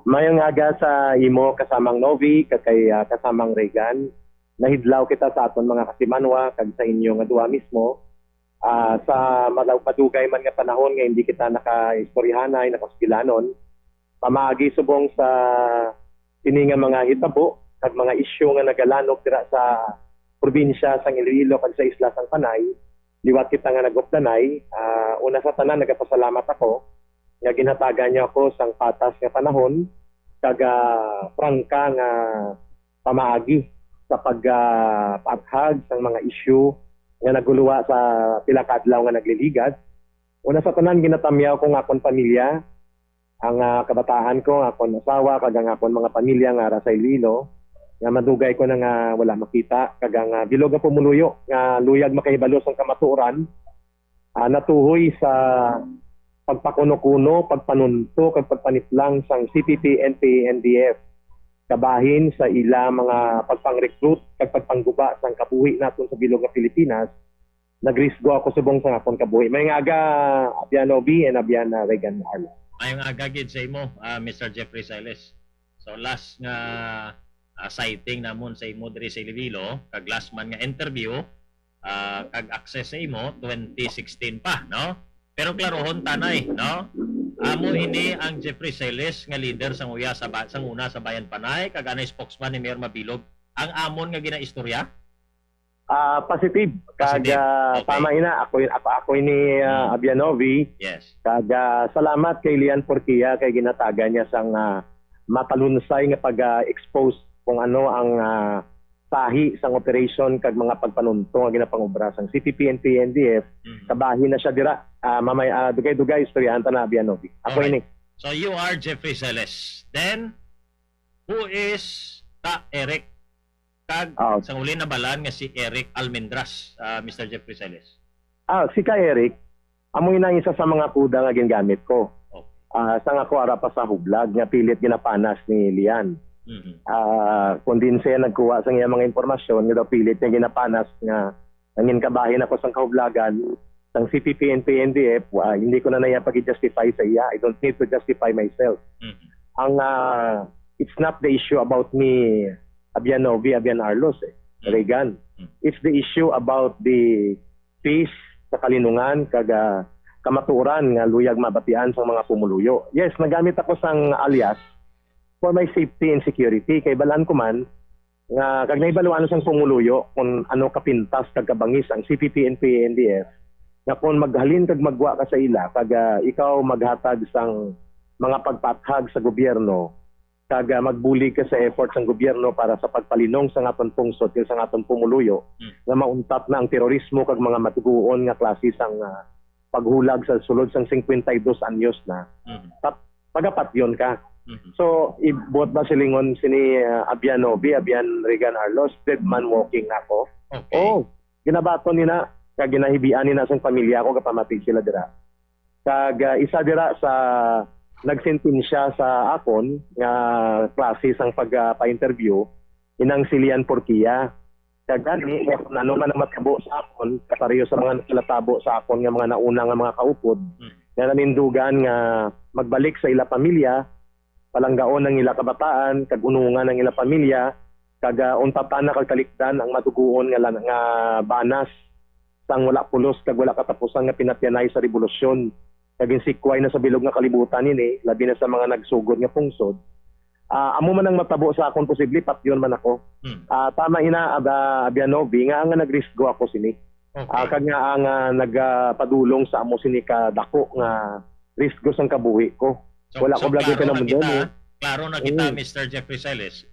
Mayong aga sa imo kasamang Novi kay kasamang Regan. Nahidlaw kita sa aton mga kasimanwa kag sa inyo nga duwa mismo. Sa madugay man nga panahon nga hindi kita nakaistoryahanay, nakaskilanon, pamaagi subong sa kini nga mga hitabo kag mga isyu nga nagalanog dira sa probinsya sang Iloilo kag sa isla sang Panay. Liwat kita nga nagupdanay. Una sa tanan nagapasalamat ako nga ginhatagan niya ako sang patas nga panahon kag prangka nga pamaagi sa pagpaghag sang mga isyu nga naguluwa sa pila ka adlaw nga nagliligad. Una sa tanan ginatamyaw ko nga akong pamilya, ang kabataan ko, akong asawa kag ang akong mga pamilya nga ara sa Iloilo nga madugay ko na nga wala makita kag ang bilog nga pumuluyo nga luyag makahibalo sang kamatuoran natuhoy sa pagpakuno-kuno, pagpanunto, kag pagpanitlang sang CPP, NPA, NDF kabahin sa ila mga pagpang-recruit kag pagpangguba sang kabuhi naton sa bilog nga Pilipinas. Nagrisgo ako subong sa akong kabuhi. May aga Abian Obi and Abian Regan Arlo. Mayong aga gid sa imo, Mr. Jeffrey Siles. So last nga sighting namon sa imo diri sa Iloilo, kag last man nga interview, kag access sa imo 2016 pa, no? Pero klarohon tanay, no? Amo ini ang Jeffrey Siles nga leader sang uya sa sang una sa Bayan Panay, kag anay spokesman ni Mayor Mabilog. Ang amon nga ginaistorya? Positive. Kag Positive. Okay. tama ina ako ni Abianovi. Yes. Kag salamat kay Lian Porquia kay ginataga niya sang matalunsay nga pag-expose kung ano ang sahi sang operation kag mga pagpanunto nga ginapangobra sang CPP, NPA, NDF. Kabahin na siya dira. Mamay dugay-dugay istoryahan ta na Abianovi. Ako Alright. ini. So you are Jeffrey Siles. Then who is Eric? Kag sa uli na balan nga si Eric Almendras, Mr. Jeffrey Siles. Si ka Eric, amoy na isa sa mga kuda nga gingamit ko. Okay. Sang ako ara pa sa hublag nga pilit ginapanas ni Lian. Kung siya nagkuha sa iya mga impormasyon nga daw pilit niya ginapanas nga nangin kabahin ako sa kahublagan sang CPP, NPA, NDF, hindi ko na naya pag-justify sa iya. I don't need to justify myself. Ang it's not the issue about me, Abianovi, Abian Arlos, Regan. It's the issue about the peace sa kalinungan kag kamatuoran nga luyag mabatian sa mga pumuluyo. Yes, nagamit ako sang alias for my safety and security kay balaan ko man nga kag naibaluan sang pumuluyo kung ano kapintas kag kabangis ang CPP, NPA, NDF nga kung maghalin kag magwa ka sa ila kag ikaw maghatag sang mga pagpathag sa gobyerno kag magbulig ka sa efforts ng gobyerno para sa pagpalinong sa aton pungsod sa aton pumuluyo nga mauntat na ang terorismo kag mga matuguon nga klase sang paghulag sa sulod sang 52 anyos na. Pagapat yon ka. So ibot ba silingon sini Abianovi, Abian Regan Arlos, dead man walking ako. Okay. Ginabaton nina kag ginahibian nina sang pamilya ko kapamati sila dira. Kag isa dira sa nagsentensya sa akon nga klase sang pagpa-interview inang si Lian Porquia. Kag gani ano man ang matabo sa akon kapareho sa mga nakilatabo sa akon nga mga nauna nga mga kaupod nga nanindugan nga magbalik sa ila pamilya, palanggaon ng ila kabataan kag unungan ng ila pamilya kag untatan na kag kalikdan ang matuguon nga banas sang wala pulos kag wala katapusan nga pinatyanay sa rebolusyon kag insikway na sa bilog nga kalibutan ini labi na sa mga nagsugod nga pungsod. Amo man ang matabo sa akon posible patyon man ako. Tama ina Abianovi nga nagrisgo ako sini. Okay. Kag nga ang nagpadulong sa amo sini ka dako nga risgo sang kabuhi ko. Wala ko blagi ka naman doon. Klaro na kita, Mr. Jeffrey Siles.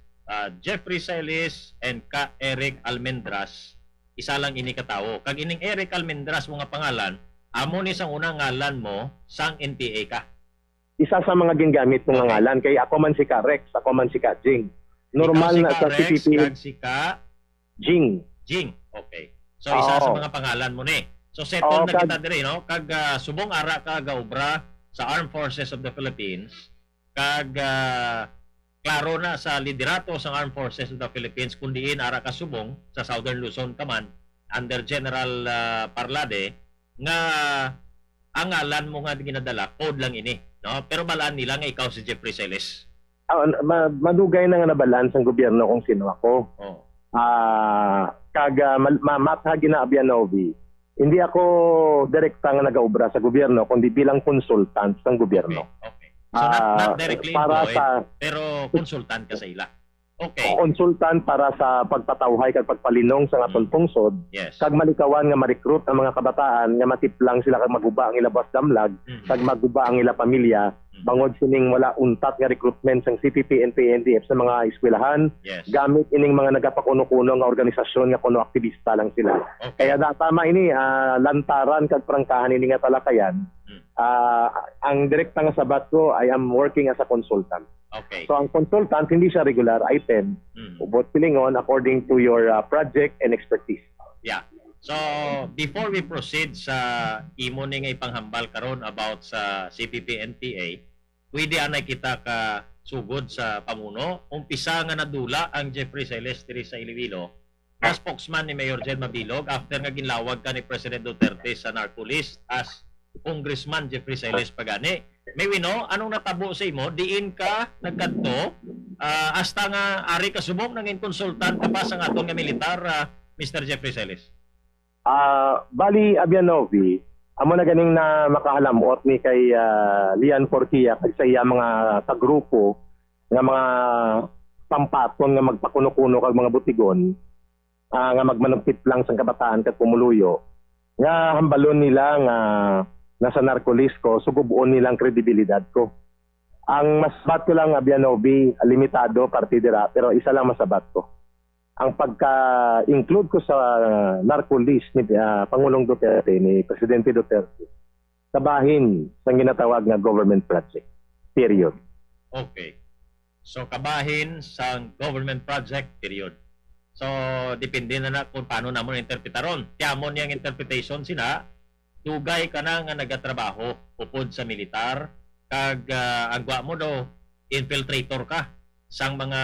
Jeffrey Siles and ka Eric Almendras, isa lang ini katawo. Kag ining Eric Almendras mo nga pangalan, amo ni sang unang ngalan mo sang NPA ka. Isa sa mga gingamit kong ngalan kay ako man si ka Rex, ako man si ka Jing. Normal Ikaw na sa Rex, CPP kag si ka Jing. Jing. Okay. So isa sa mga pangalan mo ni. So settle na kita diri, no? Kag subong ara ka gaobra sa Armed Forces of the Philippines, kag klaro na sa liderato sa Armed Forces of the Philippines kundiin ara ka subong sa Southern Luzon Command under General Parlade nga ang ngalan mo nga ginadala code lang ini, no? Pero balaan nila nga ikaw si Jeffrey Siles. Madugay na nga nabalans ang gobyerno kung sino ako. Oh. Matha Ginaabianovi, hindi ako direkta nga nagaobra sa gobyerno, kundi bilang consultant sa gobyerno. Okay. So not directly para employed, pero consultant ka sa ila. Okay. Consultant para sa pagpatawhay kag pagpalinong sa atong pungsod. Yes. Kag malikawan nga ma-recruit ang mga kabataan nga matiplang sila kag maguba ang ila bus damlag, kag maguba ang ila pamilya, bangod sining wala untat nga recruitment sang CPP and PNDF sa mga eskwelahan. Yes. Gamit ining mga nagapakuno-kuno nga organisasyon nga kuno aktivista lang sila. Okay. Kaya tama ini lantaran kag prangkahan ini nga talakayan. Ang direkta nga sabat ko, I am working as a consultant. Okay. So ang consultant hindi siya regular item. Ubot pilingon according to your project and expertise. Yeah. So before we proceed sa imo ni nga ipanghambal karon about sa CPP NPA, pwede anay kita ka sugod sa pamuno. Umpisa nga nadula ang Jeffrey Siles diri sa Iloilo, as spokesman ni Mayor Jed Mabilog after nga ginlawag ka ni President Duterte sa narco-list as Congressman Jeffrey Siles pagani. May wino, anong natabo sa imo? Diin ka nagkadto hasta nga ari ka subong nangin consultant ka pa sa aton nga militar, Mr. Jeffrey Siles. Bali Abianovi, amo na ganing na makahalamot ni kay Lian Porquia kag sa iya mga kagrupo nga mga pampaton nga magpakuno-kuno kag mga butigon nga magmanupit lang sa kabataan kag pumuluyo nga hambalon nila nga nasa narco-list ko, sugubuon nilang kredibilidad ko. Ang masabat ko lang, Abianovi, limitado, partidera, pero isa lang masabat ko. Ang pagka-include ko sa narco-list ni Pangulong Duterte, ni Presidente Duterte, kabahin sa ginatawag na government project. Period. Okay. So, kabahin sa government project, period. So, depende na kung paano namon interpretaron. Kaya mo niyang interpretation sina, dugay ka na nga nagatrabaho upod sa militar, kag agwa mo do, infiltrator ka sang mga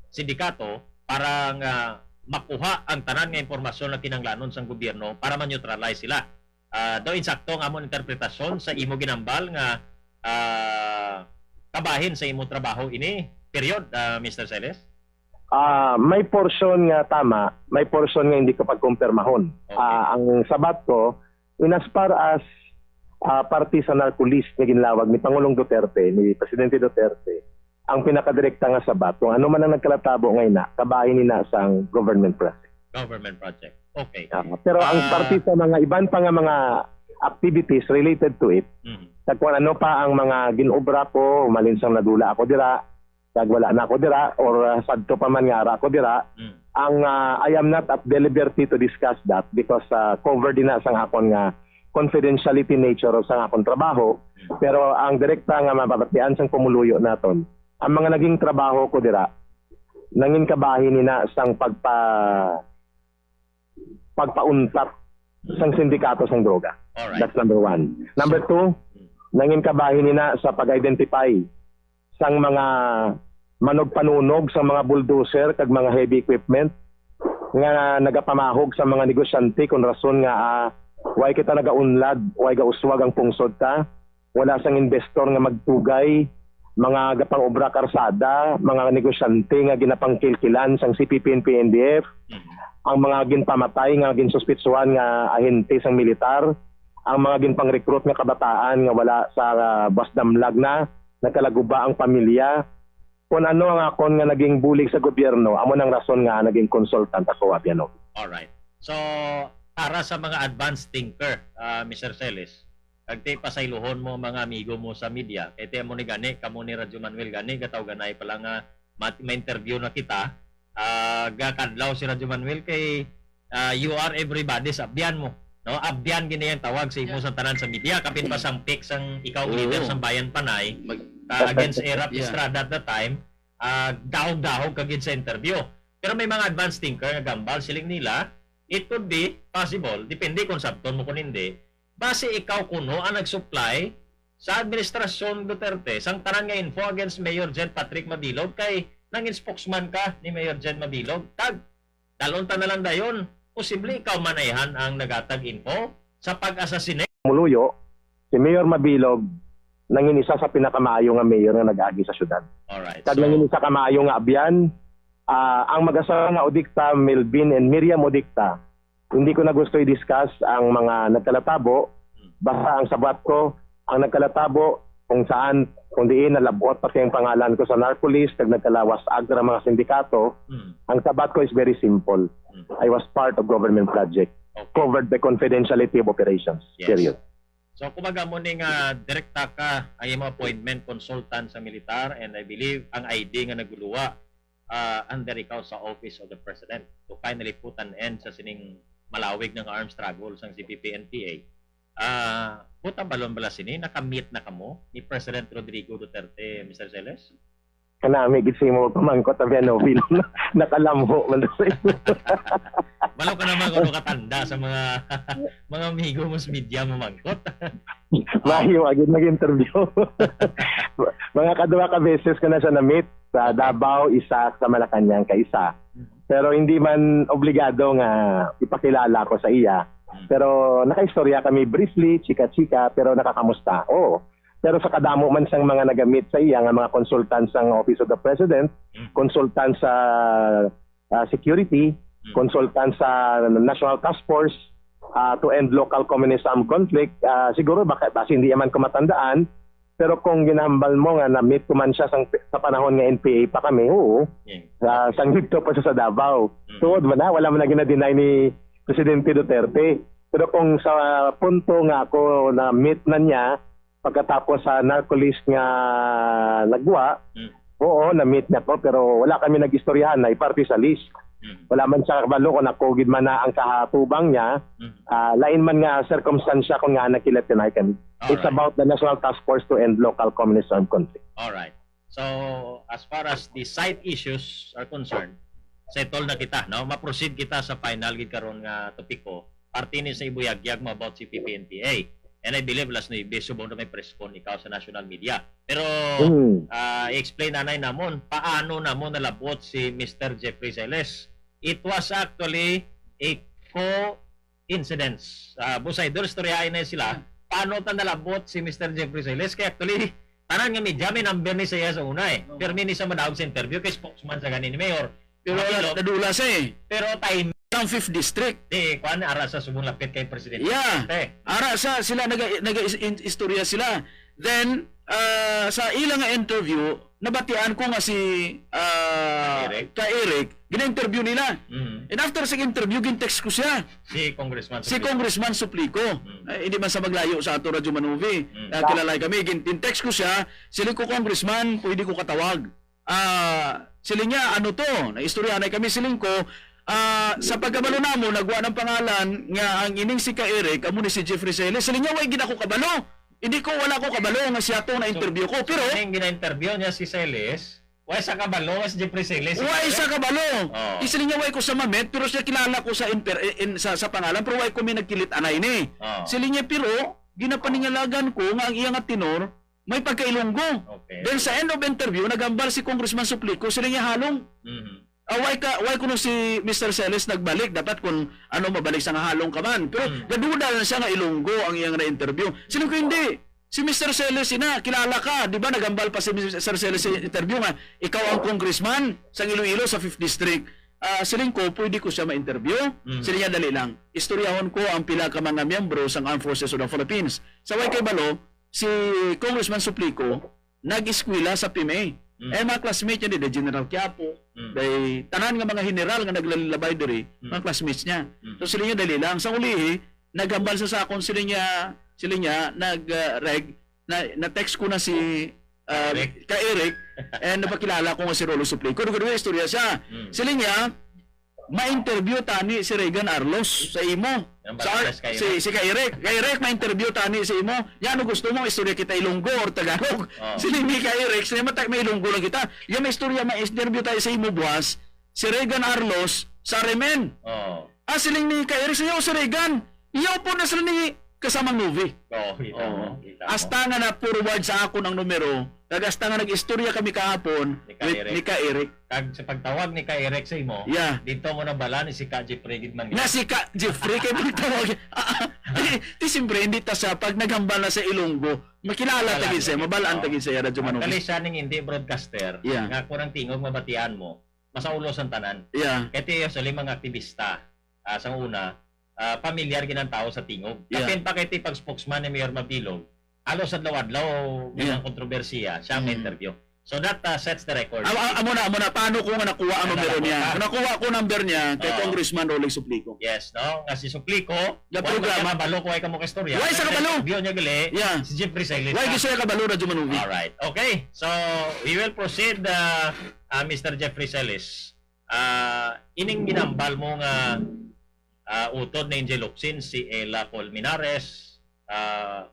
sindikato para nga makuha ang tanan nga impormasyon na kinanglanon sang gobyerno para ma-neutralize sila. Do insakto nga among interpretasyon sa imo ginambal nga kabahin sa imo trabaho ini, period, Mr. Siles? May portion nga tama, may portion nga hindi ko pagkumpirmahon. Okay. Ang sabat ko, in as far as party sa narco-list na ginlawag ni Pangulong Duterte, ni Presidente Duterte, ang pinakadirekta nga sabat, kung ano man ang nagkalatabo ngayon na, kabahin nila sa government project. Government project. Okay. Pero ang party sa mga iban pa nga mga activities related to it, kung ano pa ang mga ginobra ko, malinsang nadula ako dira, kag wala na ako dira, or sadto pa man nga ako dira, ang I am not at the liberty to discuss that because covered din na sa akon nga confidentiality nature sa akong trabaho. Pero ang direkta nga mababatian sang pumuluyo naton, ang mga naging trabaho ko dira, nangin kabahin nina sang pagpauntat sang sindikato sang droga. Alright. That's number one. Number two, nangin kabahin nina sa pag-identify sang mga manog-panunog sa mga bulldozer kag mga heavy equipment nga nagapamahog sa mga negosyante kung rason nga way kita nagaunlad, way gauswag ang pungsod ta, wala sang investor nga magtugay, mga gapang obra karsada, mga negosyante nga ginapangkilkilan sang CPP and PNDF, ang mga ginpamatay nga ginsuspitsuhan nga ahente sang militar, ang mga ginpang-recruit nga kabataan nga wala sa basdamlag na, nagkalaguba ang pamilya. Kung ano ang akon nga naging bulig sa gobyerno, amo nang rason nga naging consultant ako, Abianovi. Alright. So, para sa mga advanced thinker, Mr. Siles, kagte pasayluhon mo mga amigo mo sa media, ete mo ni gani, kamo ni Radyo Manuel gani, gataw ganay pala nga ma-interview na kita, gakadlaw si Radyo Manuel kay you are everybody sa abyan mo. No, abyan gini ang tawag sa imo sa tanan sa media, kapin pa sang pick sang ikaw leader sang bayan Panay against Erap Estrada at that time, dahog-dahog kagid sa interview. Pero may mga advanced thinker nga gambal siling nila, it could be possible, depende kung sabton mo kung hindi, base ikaw kuno ang nag-supply sa administrasyon Duterte sang tanan nga info against Mayor Jed Patrick Mabilog kay nangin spokesman ka ni Mayor Jed Mabilog, tag dalonta na lang dayon, posible ikaw manayhan ang nagatag info sa pag-assassinate. Muluyo, si Mayor Mabilog nangin isa sa pinakamaayo nga mayor nga nag-agi sa syudad. Alright. Kag nangin isa ka maayo nga abyan, ang mag-asawa nga Odicta, Melvin and Miriam Odicta, hindi ko na gusto i-discuss ang mga nagkalatabo. Basta ang sabat ko, ang nagkalatabo kung saan, kung diin nalabot pati ang pangalan ko sa narcolis, kag nagkalawas agra mga sindikato, ang sabat ko is very simple. I was part of government project, covered by confidentiality of operations. Yes. Period. So kumaga mo ning direkta ka ay mo appointment consultant sa militar, and I believe ang ID nga naguluwa under ikaw sa Office of the President to finally put an end sa sining malawig ng armed struggle sang CPP-NPA. Putang balon bala sini, nakamit na kamo ni President Rodrigo Duterte, Mr. Celes? Kanami, gitsi mo pamangkot ang Vianovil. Nakalamho man sa iyo. Malaw ka naman kung katanda sa mga mga amigo mo sa media mo mangkot. Mahiyo, agad nag-interview. Mga kadua ka beses ko na siya na-meet sa Davao, isa sa Malacanang, kaisa. Pero hindi man obligado nga ipakilala ko sa iya. Pero nakaistorya kami briefly, chika-chika, pero nakakamusta. Oo. Pero sa kadamo man sang mga nagamit sa iya, nga mga consultants ng Office of the President, consultants sa security, consultants sa National Task Force to end local communist armed conflict, siguro baka hindi man ko matandaan, pero kung ginambal mo nga na-meet ko man siya sa panahon nga NPA pa kami, oo. Sang dito pa siya sa Davao. Tuod man na, wala man na ginadeny ni Presidente Duterte. Pero kung sa punto nga ako na-meet na niya, pagkatapos sa narcolis nga nagwa, oo, na-meet na ko, pero wala kami nag-istoryahan na iparty sa list. Wala man sa kabalo kung nakogid man na ang kahatubang niya, lain man nga circumstansya kung nga nakilat tinay kami. It's about the National Task Force to end local communist armed conflict. Alright. So, as far as the site issues are concerned, settle na kita, no? Ma-proceed kita sa final gid karon nga topiko. Parte ni sa ibuyagyag mo about CPP-NPA. And I believe last night, subong na may press con ikaw sa national media. Pero, i-explain nanay namon, paano namon nalabot si Mr. Jeffrey Celes. It was actually a coincidence. Busay, doon istoryahin na sila, paano ta nalabot si Mr. Jeffrey Celes. Kaya actually, tanan nga media, may number ni siya sa una eh. Pero minsan sa madawag sa interview kay spokesman sa ganin ni Mayor. Pero nadula siya eh. Pero time Ang 5th district. kuan ara sa subong lapit kay presidente. Yeah. Ara sa sila naga-istorya sila. Then sa ilang nga interview, nabatian ko nga si ka Eric, gina-interview nila. And after sa interview, gin-text ko siya. Si Congressman Suplico. Hindi man sa maglayo sa ato Radyo Manuvi. Kilala kami, gin-text ko siya. Sili ko Congressman, pwede ko katawag. Sili niya, ano to? Na-istorya na kami siling ko. Sa pagkabalo namo, nagwa ng pangalan nga ang ining si ka Eric, amo ni si Jeffrey Celes. Sili niya, way ginako kabalo. Wala ko kabalo nga siya to na interview ko. Pero yung gina-interview niya si Celes, way sa kabalo si Jeffrey Celes. Way sa kabalo. Isili niya way ko sa mamet, pero siya kilala ko sa sa pangalan, pero way ko may nagkilit anay ni. Sili niya, pero ginapaningalagan ko nga ang iyang tenor may pagkailonggo. Then sa end of interview, nagambal si Congressman Suplico, sila niya halong. Why kuno si Mr. Celes nagbalik, dapat kung ano mabalik sa nga halong ka man. Pero gaduda na siya nga ilonggo ang iyang na-interview. Sino ko hindi? Si Mr. Celes kilala ka, di ba? Nagambal pa si Mr. Celes sa interview nga, ikaw ang congressman sa Iloilo sa 5th District. Siling ko, pwede ko siya ma-interview. Siling niya, dali lang. Istoryahon ko ang pila ka mga miyembro sa Armed Forces of the Philippines. Sa way kay Balo, si Congressman Suplico nag-eskwela sa PMA. Mga classmates niya, ni General Quiapo, tanan nga mga general nga naglalabay diri, mga classmates niya. So sila niya dali lang. Sa uli, nagambal sa sakon sila niya nag-reg, na-text ko na si ka Eric, and napakilala ko nga si Rolo Suplico. Kung istorya siya, sila niya, ma-interview tani si Regan Arlos sa imo. Si ka Eric. Ka Eric, ma-interview tani sa imo. Yan, gusto mo, istorya kita Ilonggo or Tagalog. Sila ni ka Eric, sila may Ilonggo lang kita. Yan, may istorya, ma-interview tayo sa imo, buwas. Si Regan Arlos sa Remen. Siling ni ka Eric, sa iyo, si Regan. Iyaw po na sila ni kasamang movie. Hasta nga na forward sa ako ng numero, Kagasta nga nag-istorya kami kahapon ni Ka Eric. Kag sa pagtawag ni Ka Eric sa imo, Yeah. dito mo na bala ni si Ka Jeffrey Gidman. Na si Ka Jeffrey kay tawag. Ti siyempre hindi ta sa pag naghambal na sa Ilonggo, makilala tagin siya, mabalaan tagin siya Radyo Manong. Kali siya ning hindi broadcaster, Yeah. nga kurang tingog mabatian mo, masaulos ang tanan. Yeah. Kaya tiyo sa limang aktivista, sa una, pamilyar ginang tao sa tingog. Yeah. Kapin pa kay pag spokesman ni Mayor Mabilog, alos adlaw-adlaw Yeah. kontrobersiya, siya ang interview. So that sets the record. Amo na, paano ko nga nakuha ang numero niya? Kung nakuha ko number niya kay Oo. Congressman Rolly Suplico. Yes, no? Nga si Suplico, The programa. Balo ko ay kamo kastorya. Why sa kabalo? View niya gali, Yeah. si Jeffrey Siles. Why gusto ka balo Radyo Manong? Alright, okay. So, we will proceed, Mr. Jeffrey Siles. Ining ginambal mo nga utod na Angel Locsin, si Ella Colmenares,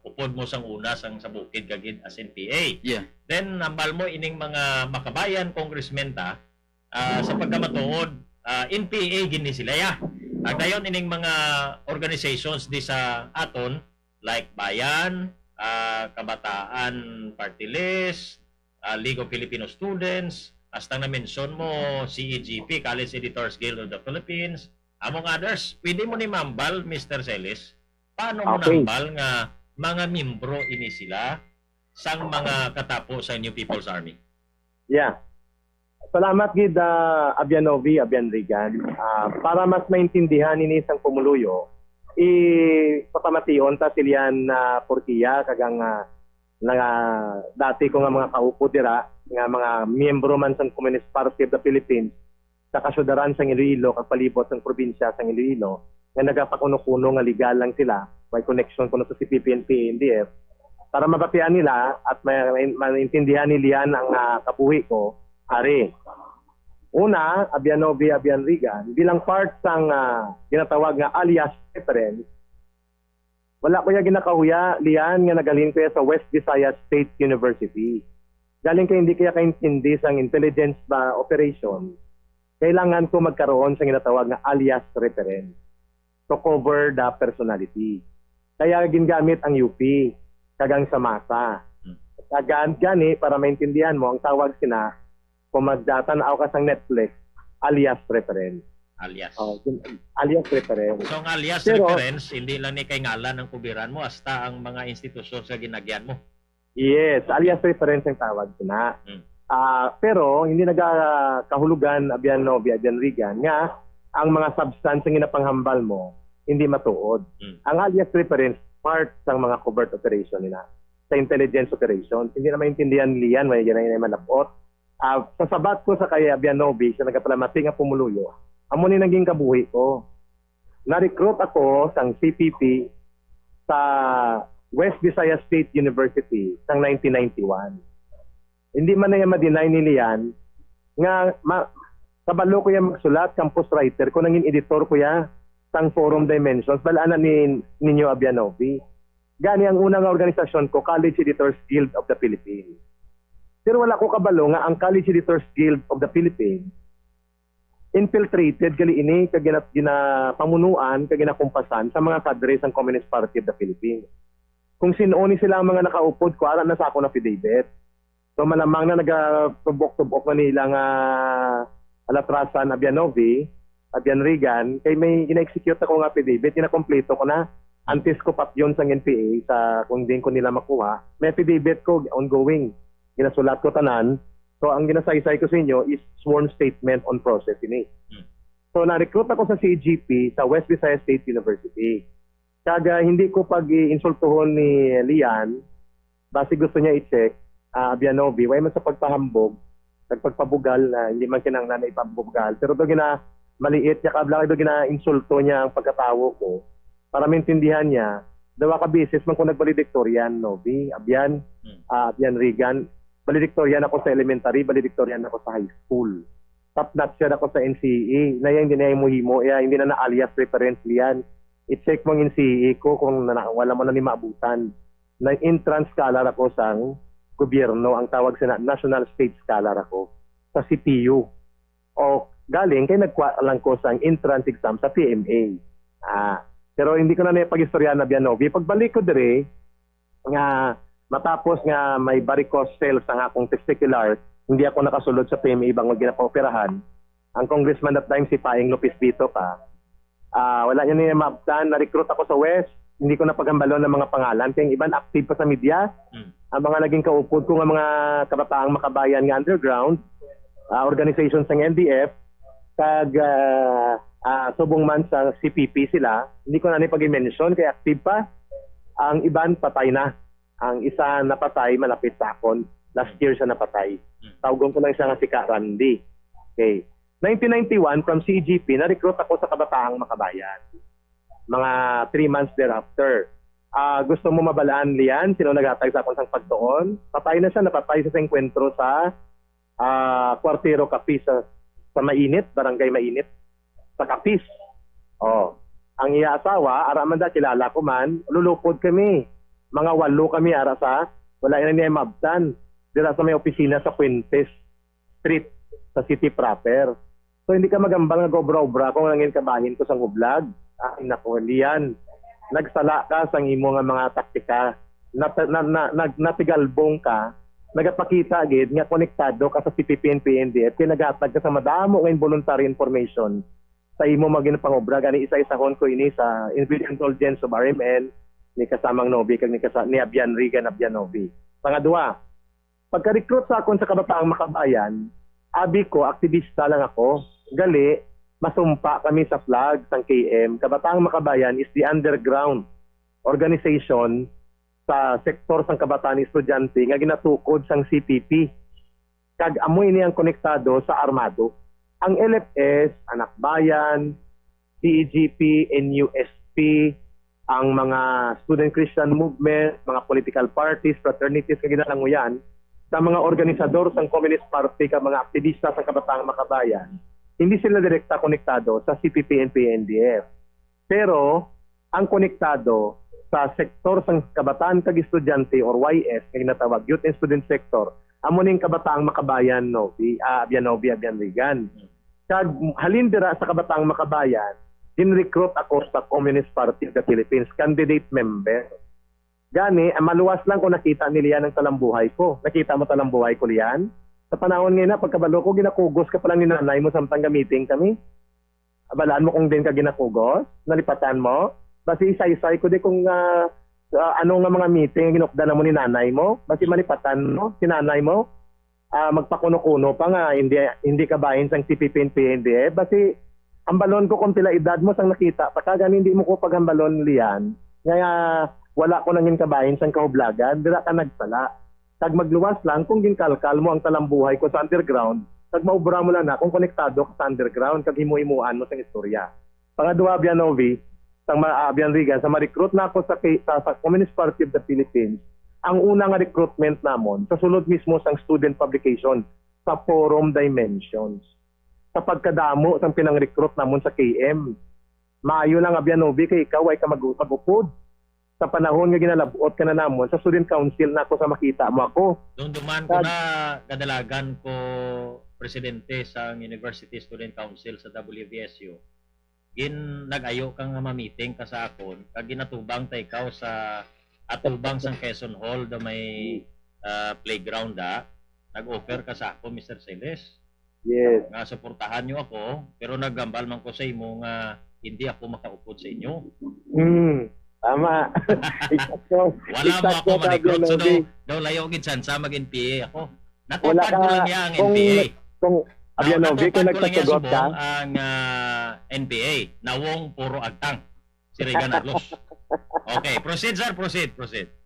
upod mo sang una sang sa bukid kagid as NPA. Yeah. Then nambal mo ining mga makabayan congressmen ta sa pagkamatuod NPA gini sila ya. Dayon ining mga organizations di sa aton like Bayan, Kabataan Party List, League of Filipino Students, hasta na mention mo CEGP, College Editors Guild of the Philippines, among others. Pwede mo ni mambal, Mr. Celis, paano mo Okay. nambal nga mga membro ini sila sang mga katapo sa New People's Army? Yeah. Salamat gid Abianovi, Abianrigan. Para mas maintindihan ini isang pumuluyo, patamation ta silian na Portia kagang dati ko nga mga kaupo dira nga mga miyembro man sa Communist Party of the Philippines sa kasudaran sa Iloilo kag palibot sa probinsya sa Iloilo nga nagapakuno-kuno nga legal lang sila, may connection kuno sa CPP and PNDF para mabatian nila at maintindihan nilian ang kabuhi ko. Ari, una, Abianovi, Abianrigan, bilang part sang ginatawag nga alias reference, wala ko ya ginakahuya, liyan nga nagaling ko sa West Visayas State University. Galing ko hindi kaya kaintindi sang intelligence ba operation, kailangan ko magkaroon sa ginatawag nga alias reference to cover the personality. Kaya gingamit ang UP, kagang sa masa. Kagaan gani, para maintindihan mo, ang tawag sina, kung magdatanaw ka sa Netflix, alias reference. Alias. Alias reference. So ang alias Pero, reference, hindi lang ni kay ngalan ng kubiran mo, hasta ang mga institusyon sa ginagyan mo. Yes, alias reference ang tawag sina. Pero hindi nagkahulugan Abianovi, Abianrigan nga ang mga substance nga ginapanghambal mo hindi matuod. Ang alias reference part sa mga covert operation nila sa intelligence operations. Hindi na maintindihan liyan, may ganyan na malapot. Sa sabat ko sa kay Abianovi, siya nagkapalamati nga pumuluyo, amo ni naging kabuhi ko. Na-recruit ako sa CPP sa West Visayas State University sa 1991. Hindi man na yan ma-deny ni Lian nga kabalo ko yan magsulat, campus writer ko, nanging editor ko yan sang Forum Dimensions, balaan na ninyo Abianovi. Gani ang unang organisasyon ko, College Editors Guild of the Philippines. Pero wala ko kabalo nga ang College Editors Guild of the Philippines infiltrated gali ini kag ginapamunuan kag ginakumpasan sa mga kadre sang Communist Party of the Philippines. Kung sino ni sila ang mga nakaupod ko, alam na sa ako na affidavit. So malamang na nagtubok-tubok na nila nga alatrasan Abianovi, Abianrigan, kay may gina-execute ako nga affidavit, gina-kompleto ko na, antes ko pat yun sa NPA, sa kung din ko nila makuha, may affidavit ko ongoing, ginasulat ko tanan. So ang ginasaysay ko sa inyo is sworn statement on process ini. So na-recruit ako sa CGP sa West Visayas State University. Kaga hindi ko pag-insultuhon ni Lian, basi gusto niya i-check, Abianovi, way man sa pagpahambog, pagpabugal na hindi man kinanglan na ipabugal, pero do maliit niya kabla do gina-insulto niya ang pagkatawo ko para maintindihan niya dawa ka bisis man ko nagvaledictorian Novi, Abianrigan, valedictorian ako sa elementary, valedictorian ako sa high school. Top notch ako sa NCE. Na yan hindi na himo, hindi na alias reference liyan. I-check mo ang NCE ko kung wala mo na ni maabutan. Na entrance scholar ako sa gobyerno, ang tawag sa National State Scholar ako sa CPU. O galing kay nagkuha lang ko sa entrance exam sa PMA. Pero hindi ko na pag-istorya na Abianovi. Pagbalik ko dire nga Matapos nga may varicose cells ang akong testicular, hindi ako nakasulod sa PMA bang ginapaoperahan. Ang congressman that time si Paing Lopez Vito pa. Wala niya niya mabtan, na-recruit ako sa West. Hindi ko napaghambalon ng mga pangalan. Kaya yung iban active pa sa media. Ang mga naging kaupod ko ng mga kabataang makabayan nga underground, organizations ng NDF, kag subong man sa CPP sila, hindi ko na nipag-mention kaya active pa. Ang iban patay na. Ang isa napatay malapit sa akon. Last year siya napatay. Tawgon ko lang siya nga si Ka Randy. Okay. 1991 from CGP, na-recruit ako sa Kabataang Makabayan. Mga 3 months thereafter. Gusto mo mabalaan, Lian? Sino nagatag sa akong sang pagtuon? Patay na siya, napatay sa enkwentro sa Cuartero Capiz sa Mainit, Barangay Mainit. Sa Capiz. Ang iya asawa, aramanda kilala ko man, lulupod kami. Mga 8 kami ara sa, wala na niya mabtan. Dira sa may opisina sa Fuentes Street sa city proper. So hindi ka magambal nga gobra-obra kung langin kabahin ko sa hublag. Ay nako, Lian. Nagsala ka sa imo nga mga taktika. Natigalbong ka. Nagapakita gid nga konektado ka sa CPP and PNDF. Kaya nagatag ka sa madamo nga voluntary information sa imo maging pangobra. Gani isa-isahon ko ini sa indulgence of RMN ni kasamang Novi kag ni Abian Rigan Abianovi. Pangadua, pagka-recruit sa akon sa Kabataang Makabayan, abi ko, aktivista lang ako, gali, masumpa kami sa flag ng KM. Kabataang Makabayan is the underground organization sa sektor sang kabataan estudyante nga ginatukod sang CPP. Kag amoy niyang konektado sa armado. Ang LFS, Anak Bayan, CEGP, NUSP, ang mga student Christian movement, mga political parties, fraternities, kaginalanguyan, sa mga organisador ng Communist Party, ka mga aktivista sa Kabataang Makabayan, hindi sila direkta konektado sa CPP and PNDF. Pero, ang konektado sa sektor ng kabataan kag estudyante or YS, na ginatawag, Youth and Student Sector, amo ning Kabataang Makabayan, Abian Rigan. Kag halin dira sa Kabataang Makabayan, in-recruit ako sa Communist Party of the Philippines, candidate member. Gani, maluwas lang kung nakita ni Lian ang talambuhay ko. Nakita mo talambuhay ko, Lian? Sa panahon ngayon na, pagkabalo ko, ginakugos ka pa lang ni nanay mo samtang gamitin kami. Abalaan mo kung din ka ginakugos? Nalipatan mo? Basi isa-isay ko di kung ano nga mga meeting ginukda na mo ni nanay mo. Basi malipatan mo, si nanay mo. Magpakuno-kuno pa nga, hindi ka bahin sang CPP and PNDF. Basi, ang balon ko kung pila edad mo sang nakita, pagkagan hindi mo ko paghambalon, Lian. Kaya wala ko nangin kabahin sang kahublagan, dira ka nagsala. Kag magluwas lang kung ginkalkal mo ang talambuhay ko sa underground, kag maubra mo lang na kung konektado ka sa underground, kag himu-himuan mo sang istorya. Pangadua, Abianovi, sang Abian Rigan, sa ma-recruit na ako sa Communist Party of the Philippines, ang unang recruitment namon sa sulod mismo sang student publication sa Forum Dimensions. Sa pagkadamo sang pinang-recruit namon sa KM. Maayo lang, Abianovi, kay ikaw ay ka mag-upod. Sa panahon nga ginalabuot ka na namon, sa student council na ako sa makita mo ako. Doon duman ko na kadalagan ko presidente sa University Student Council sa WVSU. Nag-ayo kang ma-meeting ka sa akon, kag ginatubang ta ikaw sa atubang sang Quezon Hall da may playground nag-offer ka sa ako, Mr. Celes. Yes. Nga suportahan nyo ako, pero naggambal man ko sa imo nga hindi ako makaupod sa inyo. Tama. Wala mo ako ma-recruit. So daw layo gid sa mag-NPA ako. Natupad ko lang niya ang NPA. Kung Abianovi, kung nagpasugot ka, ang NPA, nawong puro agtang. Si Regan Arlos. Okay, proceed sir, proceed.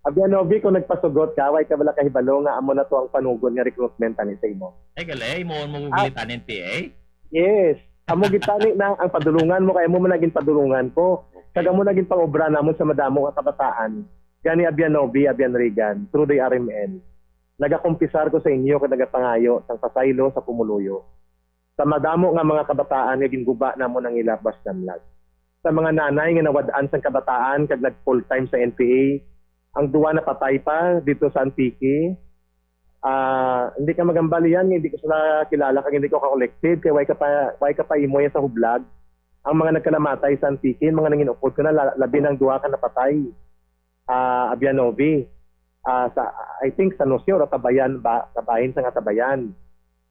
Abianovi, kung nagpasugot ka, way ka wala kahibalo nga amo na to ang panugon nga recruitment ani sa imo. Ay galay, mo gugulitan NPA? Yes. Amo gitani na ang padulungan mo kay mo man naging padulungan ko. Kag mo naging pangobra namon sa madamo nga kabataan. Gani Abianovi, Abian Rigan, through the RMN. Nagakumpisar ko sa inyo kag nagapangayo sang pasaylo sa Pumuluyo. Sa madamo nga mga kabataan nga ginguba namon ang ilabas namlag. Sa mga nanay nga nawad-an sang kabataan kag nag full time sa NPA, ang duwa na patay pa dito sa Antique. Hindi ka magambali yan, hindi ko sila kilala kag hindi ko ka-collected kay way ka pa imoy sa hublag. Ang mga nagkalamatay sa Antique, mga nangin upod ko na labi ng duwa ka napatay. Abianovi. sa I think sa Nosyo o Tabayan ba kabahin sa nga Tabayan.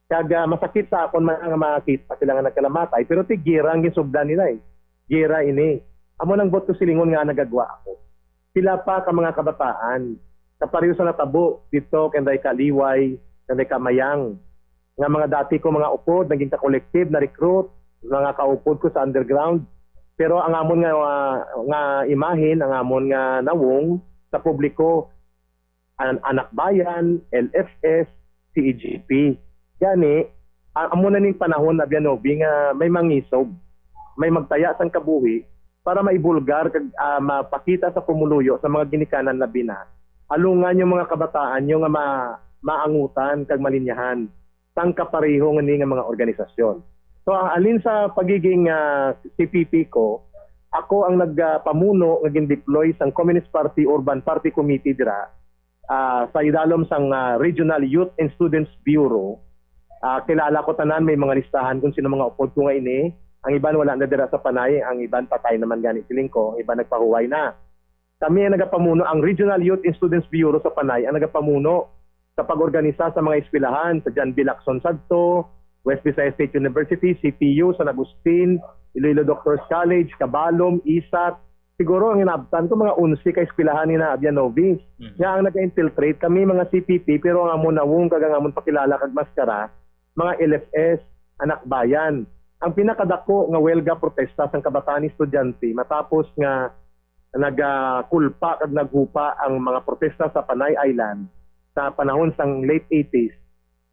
Kaga masakit sa akon mga makita sila nga nagkalamatay pero ti gira ang gisubdan nila eh. Gira ini. Amo nang boto silingon nga nagagwa ako. Sila pa ka mga kabataan kapareho sa natabo dito kanday Kaliway, kanday Kamayang. Nga mga dati ko mga upod naging ka-collective na recruit, mga kaupod ko sa underground. Pero ang amon nga imahin, ang amon nga nawong sa publiko Anak Bayan, LFS, CEGP. Gani, amo na ning panahon na Bianobi nga may mangisob, may magtaya sang kabuhi para maibulgar kag mapakita sa pumuluyo sa mga ginikanan na bina. Alungan yung mga kabataan yung nga maangutan kag malinyahan sang kapareho nga mga organisasyon. So alin sa pagiging CPP ko, ako ang nagpamuno naging deploy sang Communist Party Urban Party Committee dira sa idalom sang Regional Youth and Students Bureau. Kilala ko tanan, may mga listahan kung sino mga upod ko nga ini. Ang iban wala na dira sa Panay, ang iban patay naman gani siling ko, ang iban nagpahuway na. Kami ang nagapamuno, ang Regional Youth and Students Bureau sa Panay ang nagapamuno sa pag-organisa sa mga eskwelahan sa John B. Lacson Sadto, West Visayas State University, CPU, San Agustin, Iloilo Doctors College, Cabalom, ISAT. Siguro ang inabtan ko mga 11 ka eskwelahan ni na Abianovi. Nga ang nag-infiltrate kami mga CPP pero ang amon nawong kag ang amon pakilala kag maskara mga LFS, Anak Bayan. Ang pinakadako nga welga protesta sang kabataan estudyante matapos nga nagakulpa kag naghupa ang mga protesta sa Panay Island sa panahon sang late 80s.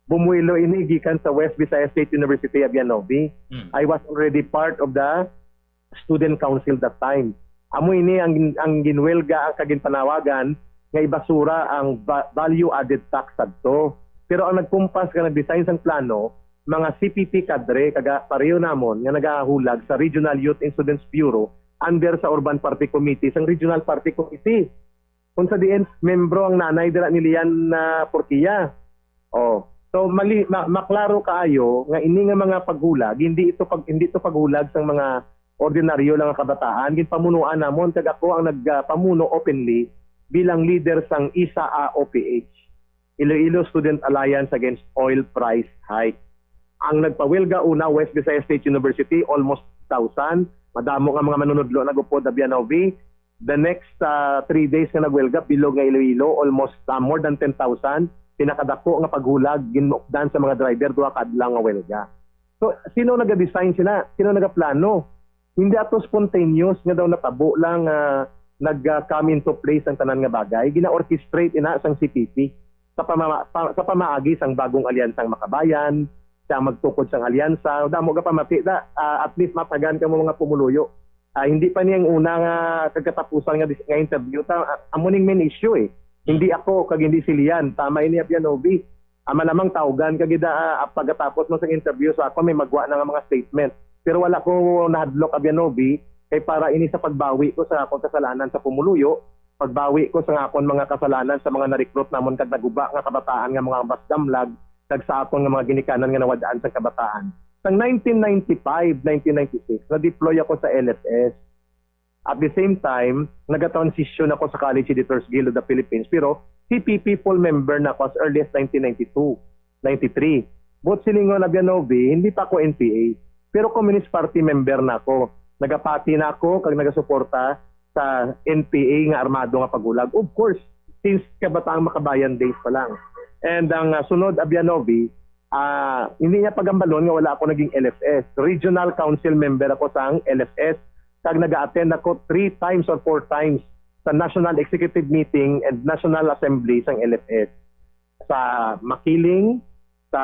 Bumuilo ini gikan sa West Visayas State University Abianovi. I was already part of the student council that time. Amo ini ang ginwelga ang kaginpanawagan nga ibasura ang value added tax adto. Pero ang nagkumpas ka nag-design sang plano, mga CPP kadre kaga pareho namon nga nagahulag sa Regional Youth and Students Bureau under sa Urban Party Committee sang Regional Party Committee. Kung sa diin membro ang nanay dira ni Lian na Porquilla. Oh, so maklaro kaayo nga ini nga mga paghulag, hindi ito paghulag sang mga ordinaryo lang ang kabataan. Ginpamunuan namon kag ako ang nagpamuno openly bilang leader sang ISA-OPH, Iloilo Student Alliance Against Oil Price Hike. Ang nagpawilga una West Visayas State University almost 1,000. Madamo nga mga manunodlo nagupod Abianovi. The next 3 days nga nagwelga bilog nga Iloilo almost more than 10,000. Pinakadako nga paghulag ginmukdan sa mga driver duha ka adlaw nga welga. So sino naga-design sila? Sino nagaplano? Hindi ato spontaneous nga daw natabo lang nag-come into place ang tanan nga bagay. Gina-orchestrate ina sang CPP sa pamaagi sang bagong alyansang Makabayan, sa magtukod sang alyansa. Damo ga pamati da at least matagan ka mo mga pumuluyo. Hindi pa niyang una nga kagkatapusan nga interview amo ning main issue eh. Hindi ako kag hindi si Lian, tama ini Abianovi. Ama namang tawgan kag pagkatapos mo sa interview so ako may magwa na nga mga statement. Pero wala ko nahadlok Abianovi kay para ini sa pagbawi ko sa akong kasalanan sa pumuluyo, pagbawi ko sa akong mga kasalanan sa mga na-recruit namon kag naguba nga kabataan nga mga basdamlag kag sa akong nga mga ginikanan nga nawadaan sa kabataan. Sang 1995, 1996, na-deploy ako sa LFS. At the same time, nag-transition ako sa College Editors Guild of the Philippines. Pero CPP full member na ako as early as 1992, 93. Both silingon Abianovi, hindi pa ako NPA. Pero Communist Party member na ako. Nagapati na ako kag nagasuporta sa NPA nga armado nga pagulag. Of course, since Kabataang Makabayan days pa lang. And ang sunod Abianovi, hindi niya pagambalon nga wala ako naging LFS. Regional Council member ako sa LFS. Kag nag-attend ako 3 times or 4 times sa National Executive Meeting and National Assembly sang LFS. Sa Makiling, sa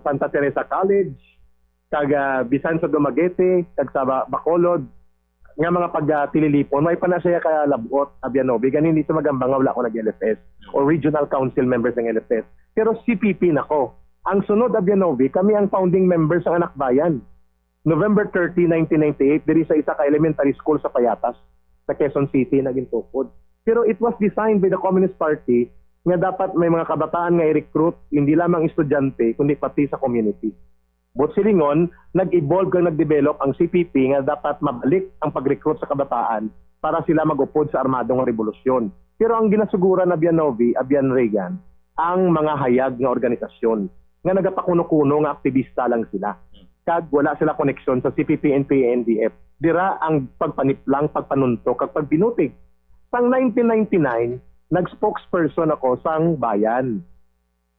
Santa Teresa College, kag bisan sa Dumaguete, kag sa Bacolod, nga mga pagtililipon, may pa na siya kalabot Abianovi, ganin hindi sa magambang nga wala ako nag-LFS or Regional Council members ng LFS. Pero CPP nako. Ang sunod Abianovi, kami ang founding members ng Anak Bayan. November 30, 1998, diri sa isa ka elementary school sa Payatas, sa Quezon City, naging tukod. Pero it was designed by the Communist Party nga dapat may mga kabataan nga i-recruit, hindi lamang estudyante, kundi pati sa community. But silingon, nag-evolve kang nag-develop ang CPP nga dapat mabalik ang pag-recruit sa kabataan para sila mag-upod sa armadong revolusyon. Pero ang ginasugura na Abianovi, Abian Regan, ang mga hayag nga organisasyon nga nagapakuno-kuno nga aktivista lang sila. Kag wala sila koneksyon sa CPP, NPA, NDF. Dira ang pagpaniplang, pagpanuntok, kag pagbinutig. Sang 1999, nag-spokesperson ako sang bayan.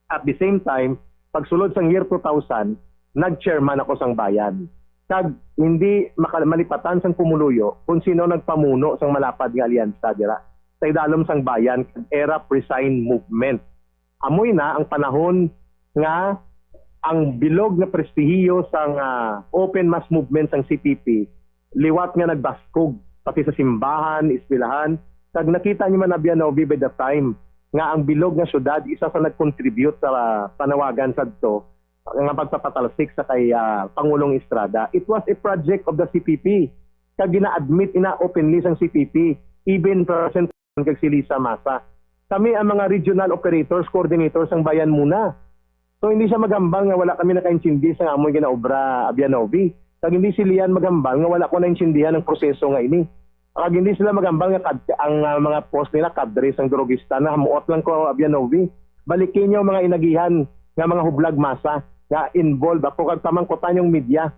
At the same time, pagsulod sang year 2000, nag-chairman ako sang bayan. Kag hindi malipatan sang pumuluyo kung sino nagpamuno sang malapad nga alyansa dira sa idalom sang bayan kag era Resign movement. Amoy na ang panahon nga ang bilog na prestihiyo sang open mass movement sang CPP liwat nga nagbaskog pati sa simbahan, eskwelahan. Kag nakita niyo man Abianovi by the time nga ang bilog nga syudad isa sa nag-contribute sa panawagan sadto nga pagpapatalsik sa kay Pangulong Estrada. It was a project of the CPP. Kag gina-admit ina openly sang CPP, even President kag si Lisa Masa. Kami ang mga regional operators, coordinators ang bayan muna. So hindi siya magambal nga wala kami nakaintindi sa amoy ginaobra Abianovi. Kag hindi si Lian magambal nga wala ko naintindihan ang proseso nga ini. Kag hindi sila magambal nga ang mga post nila kadre sang drogista na hamuot lang ko Abianovi. Balikin niyo mga inagihan nga mga hublag masa nga involved ako kag pamangkotan yung media.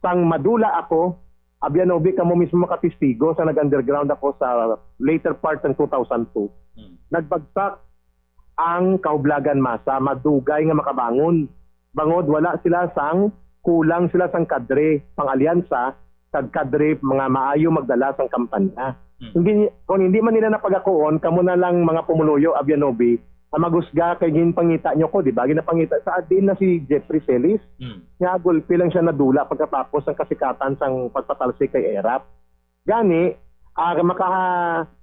Sang madula ako, Abianovi kamo mismo makatistigo sa nag-underground ako sa later part ng 2002. Nagbagsak ang kahublagan masa, madugay nga makabangon. Bangod wala sila sang kulang sila sang kadre pang-alyansa kag kadre mga maayo magdala sang kampanya. Kung hindi man nila napagakuon, kamo na lang mga pumuluyo Abianovi magusga kay gin pangita nyo ko, di ba? Ginapangita sa adin na si Jeffrey Celis. Nga gulpi lang siya nadula pagkatapos ng kasikatan sang pagpatalsik kay Erap. Gani,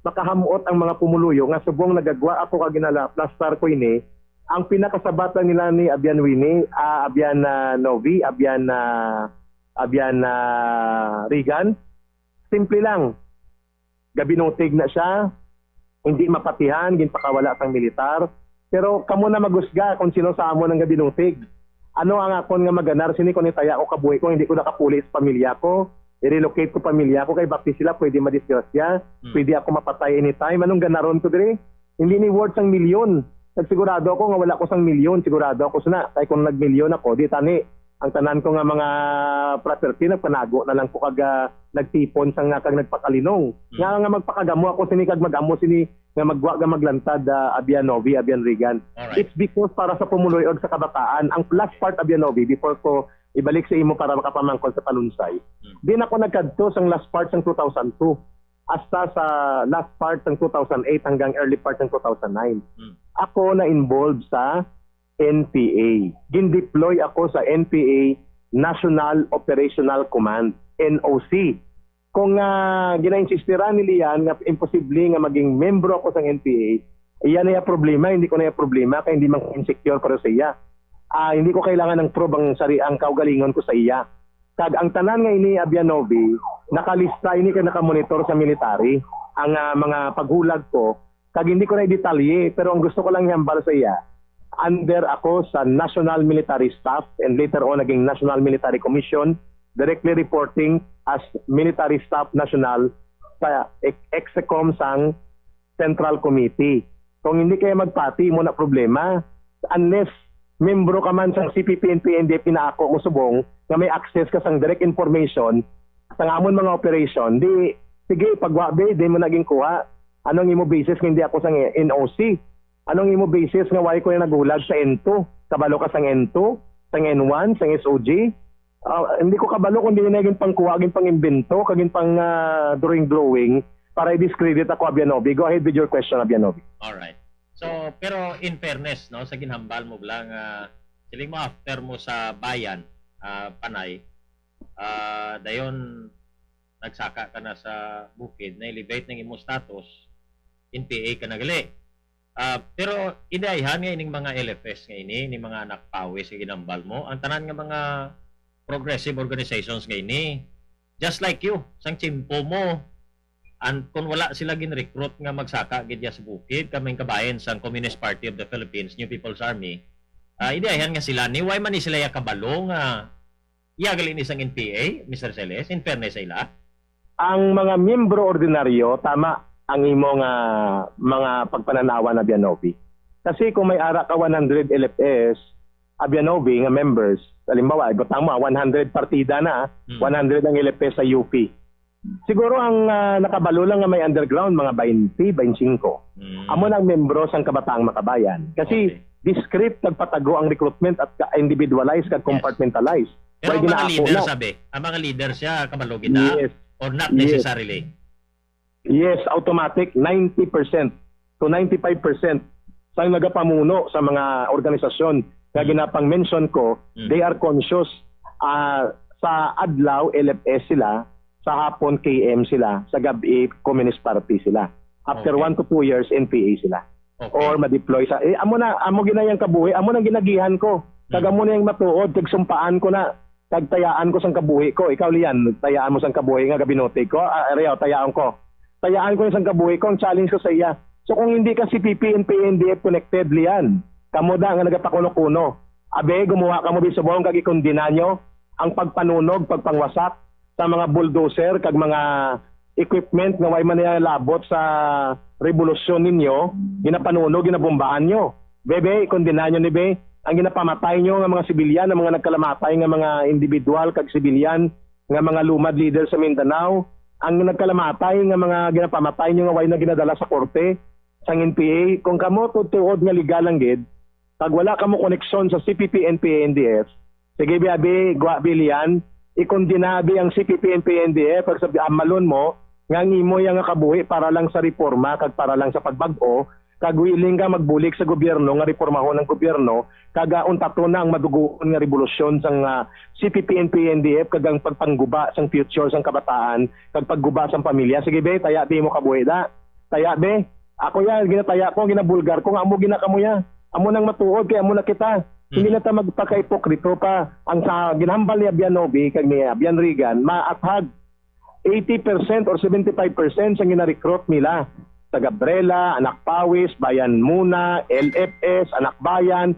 makahamuot ang mga pumuluyo nga subong nagagwa ako kaginala plastar ko ini. Ang pinakasabat lang nila ni Abian Winnie, Abian Novi, Abian Regan. Simple lang. Gabinotig na siya. Hindi mapatihan, ginpakawala sang militar. Pero kamo na magusga kung sino sa amo ng gabinutig. Ano ang akon nga maganar sini kung itaya ko kabuhi ko, hindi ko nakapuli sa pamilya ko. I-relocate ko pamilya ko kay bakit sila pwede madisgrasya, pwede ako mapatay anytime. Anong ganaron ko dire? Hindi ni worth sang milyon. Nagsigurado ako nga wala ko sang milyon, sigurado ako sana. Kaya kung nagmilyon ako, di tani. Ang tanan ko nga mga property nagpanago na lang ko kag nagtipon sang nga kag nagpakalinong. Nga magpakagamo ako sini kag magamo sini nga magwa ga maglantad Abianovi, Abian Regan. It's because para sa pumuluyo sa kabataan. Ang last part Abianovi before ko ibalik sa imo para makapamangkol sa palunsay. Di na ako nagkadto sang last part sang 2002 hasta sa last part sang 2008 hanggang early part ng 2009. Ako na involved sa NPA. Gin-deploy ako sa NPA National Operational Command, NOC. Kung gina-insistiran nila yan nga imposible nga maging membro ako sa NPA, iyan na yung problema, hindi ko na yung problema kaya hindi man insecure para sa iya. Hindi ko kailangan ng probe ang kaugalingon ko sa iya. Kag ang tanan nga ini Abianovi, nakalista ini kay nakamonitor sa military ang mga paghulag ko, kag hindi ko na i-detalye, pero ang gusto ko lang ihambal sa iya, under ako sa National Military Staff and later on naging National Military Commission, directly reporting as Military Staff National sa EXECOM sang Central Committee. Kung hindi kayo magpati mo na problema, unless membro ka man sa CPP and PND pinaako mo subong na may access ka sang direct information sa amon mga operation, di sige pagwabe di mo naging kuha. Anong imo basis kung hindi ako sang NOC? Anong imo basis nga why ko yung nagulag sa N2? Kabalo ka sang N2, sang N1, sang SOG? Hindi ko kabalo kung hindi na naging pangkuha, naging pangimbento, kaging pang drawing para i-discredit ako Abianovi. Go ahead with your question Abianovi. Alright. So, pero in fairness, no, sa ginhambal mo lang, siling mo after mo sa bayan, Panay, dayon nagsaka ka na sa bukid, na-elevate ng imo status, NPA ka nagali. Pero idayhan nga ining mga LFS nga ini, ni mga anak pawis sa ginambal mo, ang tanan nga mga progressive organizations nga ini, just like you, sang chimpo mo, and kung wala sila gin-recruit nga magsaka gidya sa bukid, kaming kabayan sang Communist Party of the Philippines, New People's Army, idayhan nga sila ni, why man ni sila yakabalo nga iyagalin isang NPA, Mr. Celes, in fairness sa ila? Ang mga miyembro ordinaryo, tama, ang imong mga pagpananawa na Bianovi. Kasi kung may ara ka 100 LFS, Bianovi nga members, halimbawa, ibutang mo 100 partida na, 100 ang LFS sa UP. Siguro ang nakabalo lang nga may underground, mga 20, 25. Amo nang membro sang Kabataang Makabayan. Kasi discrete nagpatago ang recruitment at individualized kag compartmentalized. Pero ang mga leader sabi, ang mga leader siya kabalogin na or not necessarily. Yes, automatic 90% to 95% sa nagapamuno sa mga organisasyon nga ginapang mention ko, they are conscious sa adlaw LFS sila, sa hapon KM sila, sa gabi Communist Party sila. After 1 to 2 years NPA sila. Or ma-deploy sa amo ginayang kabuhi, amo nang ginagihan ko. Kag amo na yung matuod, kag sumpaan ko na, kag tayaan ko sang kabuhi ko. Ikaw liyan, tayaan mo sang kabuhi nga gabinote ko. Ariyo, tayaan ko. Tayaan ko yung sang kabuhi ko, ang challenge ko sa iya. So kung hindi ka si CPP and PNDF connected liyan, kamo da nga nagapakuno-kuno. Abe, gumawa ka mo bisubong kag ikondina nyo ang pagpanunog, pagpangwasak sa mga bulldozer kag mga equipment nga way man labot sa revolusyon ninyo, ginapanunog, ginabombahan nyo. Bebe, ikondina nyo ni Be, ang ginapamatay nyo nga mga sibilyan, ang mga nagkalamatay nga mga individual kag sibilyan, nga mga lumad leader sa Mindanao, ang nagkalamatay nga mga ginapamatay nyo nga way na ginadala sa korte, sang NPA, kung kamo tutuod nga legal ang gid, pag wala kamo koneksyon sa CPP, NPA, NDF, sige biabi, bilian, ikondinabi ang CPP, NPA, NDF, pag sabi amalon mo, nga ngimo yang kabuhi para lang sa reforma, kag para lang sa pagbag-o, kag willing ka magbulik sa gobyerno, nga reformahon ng gobyerno, kag untato na ang madugoon nga revolusyon sang CPP, NPA, NDF, kag ang pagpangguba sang future sang kabataan, kag pagguba sang pamilya. Sige be, taya di mo kabuhi da. Taya be. Ako yan, ginataya ko, ginabulgar ko, nga amo ginakamuya. Amo nang matuod, kaya amo na kita. Hindi na ta magpaka-ipokrito pa. Ang sa ginhambal ni Bianovi, kag ni Bian Regan, maathag 80% or 75% sa gina-recruit nila. Sa Gabrela, Anak Pawis, Bayan Muna, LFS, Anak Bayan,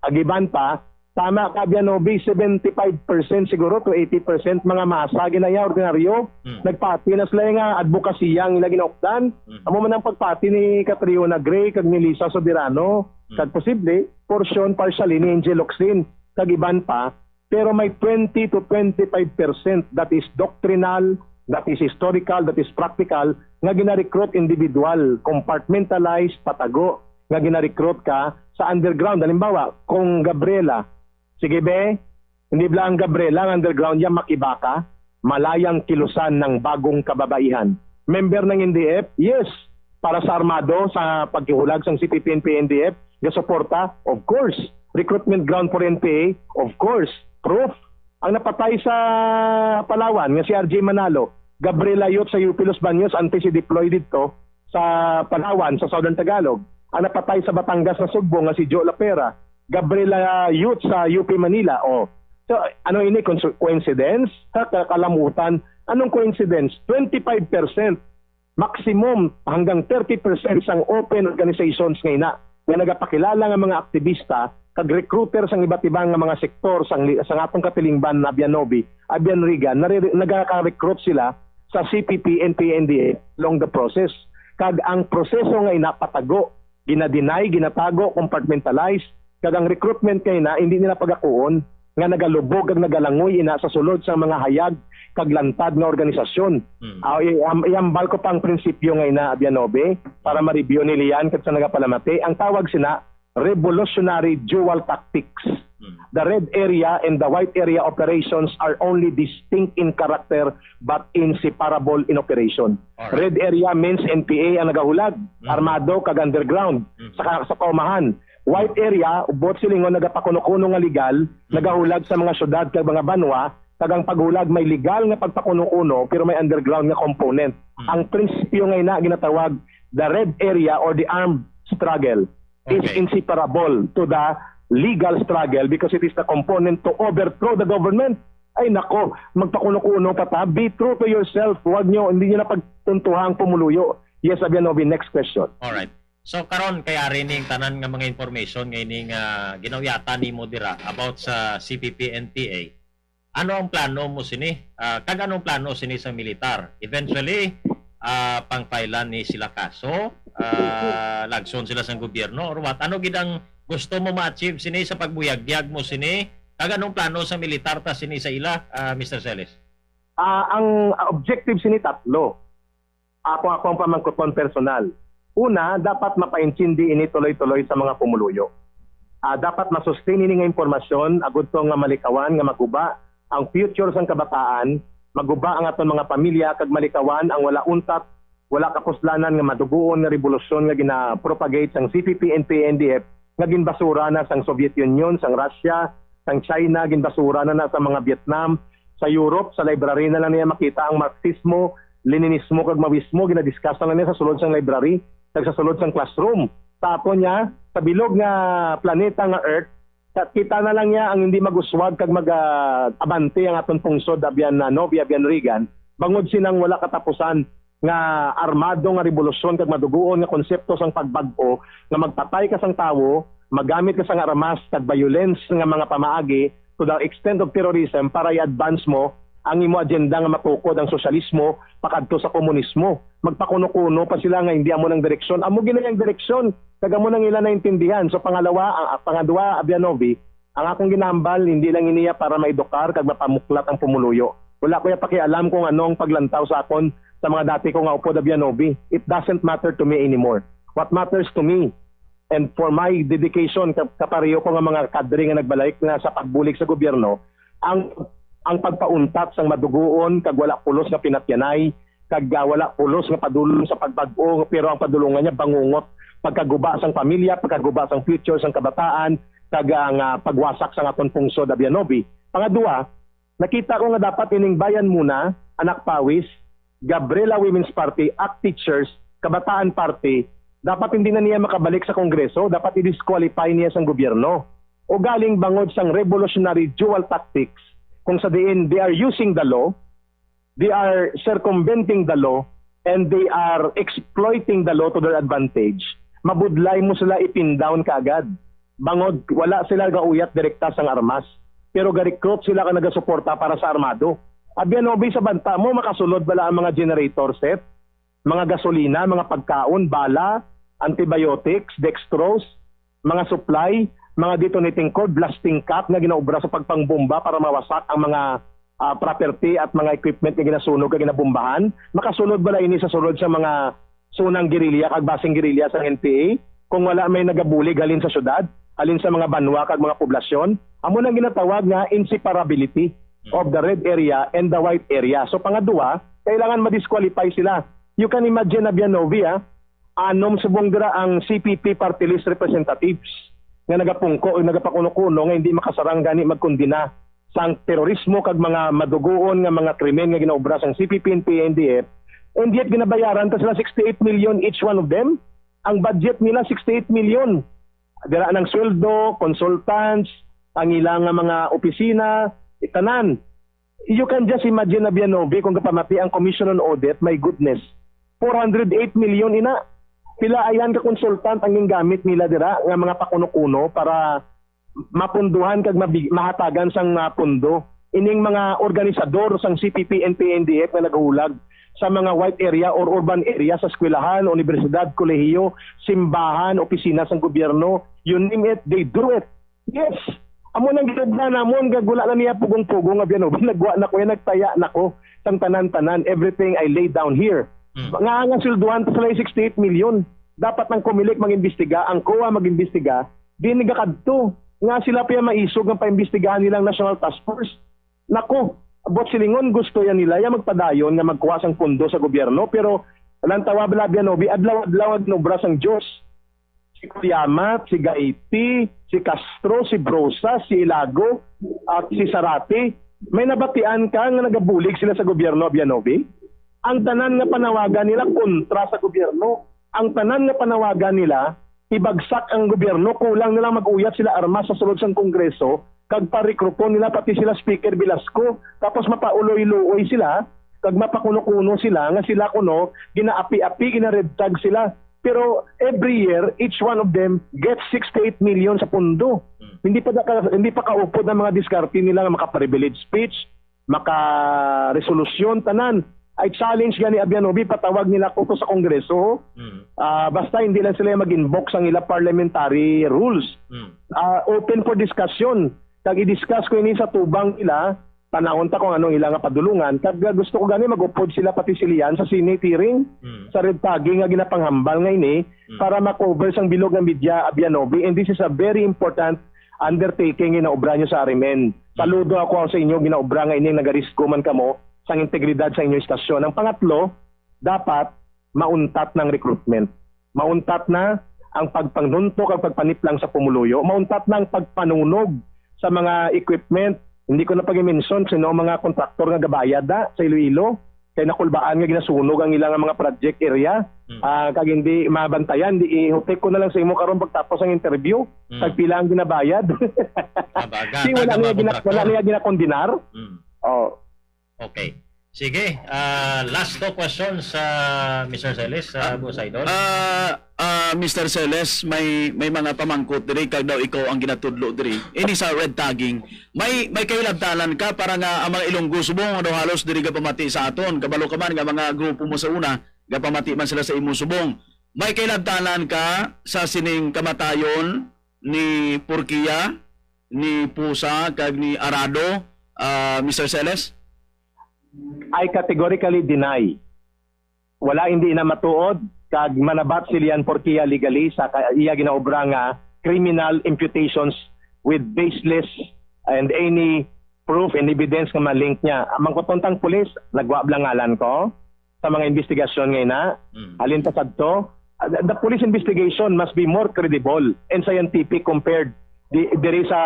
Agiban pa. Tama ka, Bianovi, 75% siguro to 80% mga masa ginaya ordinaryo. Nagpati na sila nga advokasiyang ila ginokdan. Amo man ang pagpati ni Catriona Gray kag ni Lisa Soberano. Kag posible portion partially ni Angel Locsin kag iban pa. Pero may 20 to 25% that is doctrinal, that is historical, that is practical nga gina-recruit individual, compartmentalized, patago nga gina-recruit ka sa underground. Halimbawa, kung Gabriela, sige be, hindi lang Gabriela, ang underground yan makibaka, malayang kilusan ng bagong kababaihan. Member ng NDF, yes, para sa armado, sa pagkihulag sa CPP, NPA, NDF, suporta, of course. Recruitment ground for NPA, of course. Proof. Ang napatay sa Palawan, nga si RJ Manalo, Gabriela Yot sa UP Los Baños, anti-deploy dito sa Palawan, sa Southern Tagalog. Ang napatay sa Batangas na Sugbo, nga si Joe Lapera, Gabriela Youth sa UP Manila. So, ano ini? Coincidence? Kalamutan? Anong coincidence? 25%, maximum hanggang 30% sang open organizations ngayon na nagapakilala ng mga aktivista, kag-recruiter sang iba't ibang mga sektor sang atong katilingban na Bianovi, Bian Regan, nagaka-recruit sila sa CPP, NPA, NDA along the process. Kag ang proseso ngayon na patago, ginadeny, ginatago, compartmentalized, kag ang recruitment kay na hindi nila pagakuon nga nagalubog kag nagalangoy ina sa sulod sa mga hayag kag lantad nga organisasyon. Iambal ko pang prinsipyo ngay na Bianovi para ma-review ni Lian kat sa nagapalamati. Ang tawag sina revolutionary dual tactics. The red area and the white area operations are only distinct in character but inseparable in operation. Right. Red area means NPA ang nagahulag, armado kag underground, sa paumahan. White area, ubot silingon nagapakuno-kuno nga legal, nagahulag sa mga syudad kag mga banwa, kag ang paghulag may legal nga pagpakuno-kuno pero may underground nga component. Ang prinsipyo ngay na ginatawag the red area or the armed struggle is inseparable to the legal struggle because it is the component to overthrow the government. Ay nako, magpakuno-kuno pa ta. Be true to yourself. Huwag nyo, hindi nyo na pagtuntuhang pumuluyo. Yes, Bianovi, next question. Alright. So karon kaya rining tanan nga mga information ngayning ginawyatan ni Modera about sa CPP NPA. Ano ang plano mo sini? Kag anong plano sini sa militar? Eventually, pangpailan ni sila kaso, lagson sila sa gobyerno or what? Ano gidang gusto mo ma-achieve sini sa pagbuyagyag mo sini? Kag anong plano sa militar ta sini sa ila, Mr. Celes? Ang objective sini tatlo. Ako ang pamangkuton personal. Una, dapat mapaintindi ini tuloy-tuloy sa mga pumuluyo. Dapat masustain ini nga impormasyon, agud to nga malikawan, nga maguba ang future sang kabataan, maguba ang aton mga pamilya, kag malikawan ang wala untat, wala kapuslanan nga maduguon nga revolusyon nga gina-propagate sang CPP, NPA, NDF, nga ginbasura na sang Soviet Union, sang Russia, sang China, ginbasura na sa mga Vietnam, sa Europe, sa library na lang niya makita ang Marxismo, Leninismo, kag Maoismo, ginadiscuss na lang niya sa sulod sang library, sa sulod sang classroom. Sa ato niya, sa bilog nga planeta nga Earth, kita na lang niya ang hindi maguswag kag mag-abante ang aton pungsod abyan na Novi, abyan Reagan, bangod sinang wala katapusan nga armado nga revolusyon kag maduguon nga konsepto sang pagbag-o nga magpatay ka sang tawo, magamit ka sang armas kag violence nga mga pamaagi to the extent of terrorism para i-advance mo ang imo agenda nga matukod ang sosyalismo pakadto sa komunismo. Magpakuno-kuno pa sila nga hindi amo ng direksyon. Amo ginayang direksyon, kag amo nang ila naintindihan. So pangadua, Abianovi, ang akong ginambal hindi lang iniya para maedukar kag mapamuklat ang pumuluyo. Wala ko ya pakialam kung anong paglantaw sa akon sa mga dati ko nga upod, Abianovi. It doesn't matter to me anymore. What matters to me and for my dedication kapareho ko nga mga kadre nga nagbalik nga sa pagbulig sa gobyerno, ang pagpauntat sang maduguon kag wala pulos nga pinatyanay, kag wala pulos nga padulong sa pagbag-o, pero ang padulungan niya bangungot, pagkaguba sang pamilya, pagkaguba sang future sang kabataan, kag ang pagwasak sang aton pungsod, Abianovi. Pangadua, nakita ko nga dapat ining bayan muna, Anak Pawis, Gabriela Women's Party, ACT Teachers, Kabataan Party, dapat hindi na niya makabalik sa Kongreso, dapat i-disqualify niya sang gobyerno. O galing bangod sang revolutionary dual tactics, kung sa diin they are using the law, they are circumventing the law, and they are exploiting the law to their advantage. Mabudlay mo sila ipin down kaagad. Bangod, wala sila gauyat direkta sang armas, pero ga-recruit sila ka nagasuporta para sa armado. Abianovi, sa banta mo, makasunod bala ang mga generator set, mga gasolina, mga pagkaon, bala, antibiotics, dextrose, mga supply, mga detonating cord, blasting cap na ginaobra sa pagpangbomba para mawasak ang mga property at mga equipment na ginasunog kag ginabombahan. Makasunod bala ini sa sulod sa mga sunang gerilya kag basing gerilya sa NPA kung wala may nagabulig halin sa syudad, halin sa mga banwa kag mga poblasyon. Amo nang ginatawag nga inseparability of the red area and the white area. So pangadua, kailangan ma-disqualify sila. You can imagine, Abianovi, anom subong dira ang CPP party list representatives nga nagapungko o nagapakuno-kuno nga hindi makasarang gani magkondina sang terorismo kag mga madugoon nga mga krimen nga ginaobra sang CPP, NPA, NDF, and yet ginabayaran ta sila 68 million each one of them. Ang budget nila 68 million. Dira nang sweldo, consultants, ang ilang mga opisina, itanan. You can just imagine, Abianovi, kung kapamati ang Commission on Audit, my goodness, 408 million ina. Pila ayan ka konsultant ang gingamit nila dira nga mga pakuno-kuno para mapunduhan kag mahatagan sang pundo. Ining mga organisador sang CPP, NPA, NDF na naghulag sa mga white area or urban area sa eskwelahan, universidad, kolehiyo, simbahan, opisina sang gobyerno, you name it, they do it. Yes. Amo nang gidugna namon gagula na niya pugong-pugong, Abianovi, nagwa na ko, nagtaya na ko sang tanan-tanan, everything I lay down here. Nga silduhan pa sila 68 million. Dapat ng Comelec mag-imbestiga, ang COA mag-imbestiga, di nagakadto. Nga sila pa maisog ng paimbestigahan nilang National Task Force. Nako, bot silingon gusto yan nila yung magpadayon nga magkuha sang pundo sa gobyerno, pero lantawa Abianovi, adlaw-adlaw nobra sang Diyos. Si Kuyamat, si Gaiti, si Castro, si Brosa, si Ilago, at si Sarate, may nabatian ka nga nagabulig sila sa gobyerno, Abianovi? Ang tanan nga panawagan nila kontra sa gobyerno. Ang tanan nga panawagan nila, ibagsak ang gobyerno, kulang nila mag-uyat sila armas sa sulod sang Kongreso, kag parikrupon nila pati sila Speaker Velasco, tapos mapauloy-luoy sila, kag mapakuno-kuno sila, nga sila kuno, ginaapi-api, gina-red tag sila. Pero every year, each one of them gets 68 million sa pundo. Hindi pa kaupod ng mga diskarte nila nga maka-privilege speech, maka-resolusyon, tanan. I challenge gani Abianobi, patawag nila ko to sa Kongreso. Basta hindi lang sila mag-invoke ang ila parliamentary rules. Open for discussion. Kag i-discuss ko ini sa tubang nila, panahon ta kung anong ila nga padulungan. Kag gusto ko gani mag-upod sila pati silian sa Senate hearing, sa red tagging nga ginapanghambal nga ini, para makover sang bilog ng media Abianobi. And this is a very important undertaking ginaobra nyo sa Arimen. Saludo ako sa inyo, ginaobra nga inyong nagarisko man kamo sa integridad sa inyong istasyon. Ang pangatlo, dapat mauntat ng recruitment. Mauntat na ang pagpanuntok at pagpaniplang sa pumuluyo. Mauntat na ang pagpanunog sa mga equipment. Hindi ko na pag-mention sino mga kontraktor nga gabayad sa Iloilo. Kaya nakulbaan nga ginasunog ang ilang mga project area. Kag hindi mabantayan, di ihutek ko na lang sa imo karon pagtapos ang interview. Kag pila ang ginabayad. Kasi wala niya ginakondinar. Oh. Okay. Sige, last two questions sa Mr. Celes, Boss Idol. Mr. Celes, may mga pamangkot diri kag daw ikaw ang ginatudlo diri. Ini sa red tagging. May kailabtanan ka para nga ang mga Ilonggo subong daw halos diri ga pamati sa aton. Kabalo ka man nga mga grupo mo sa una, ga pamati man sila sa imo subong. May kailabtanan ka sa sining kamatayon ni Porkia, ni Pusa kag ni Arado, Mr. Celes? I categorically deny. Wala hindi na matuod kag manabat si Lian Porquia legally sa iya ginaobra nga criminal imputations with baseless and any proof and evidence nga malink niya. Amang kotontang pulis, nagwa blangalan ko sa mga investigasyon ngayon na halin ta sadto. The police investigation must be more credible and scientific compared diri sa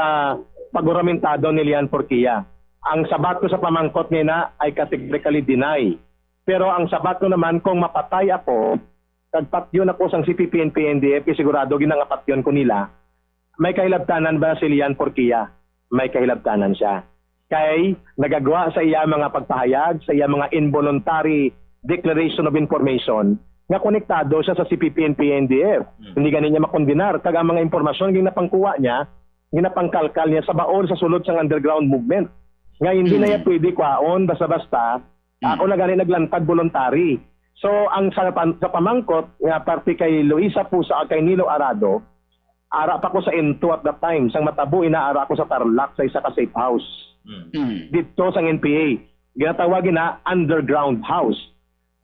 paguramentado ni Lian Porquia. Ang sabat ko sa pamangkot ngayon na ay categorically deny. Pero ang sabat ko naman kung mapatay ako, kagpatyon ako sang CPP and PNDF, sigurado ginangapatyon ko nila, may kahilabtanan ba si Lian Porquia? May kahilabtanan siya. Kay nagagawa sa iya mga pagpahayag, sa iya mga involuntary declaration of information, nga konektado siya sa CPP and PNDF. Hindi ganin niya makondinar. Kag ang mga impormasyon ginapangkuha niya, ginapangkalkal niya sa baon sa sulod sang underground movement. Nga hindi na yan pwede kwaon, basta-basta, ako na gani naglantad voluntary. So, ang sa pamangkot, nga parte kay Luisa Pusa at kay Nilo Arado, ara pa ko sa N2 at that time. Sang matabo, inaara ko sa Tarlac sa isa ka safe house. Dito sa NPA. Ginatawagin na underground house.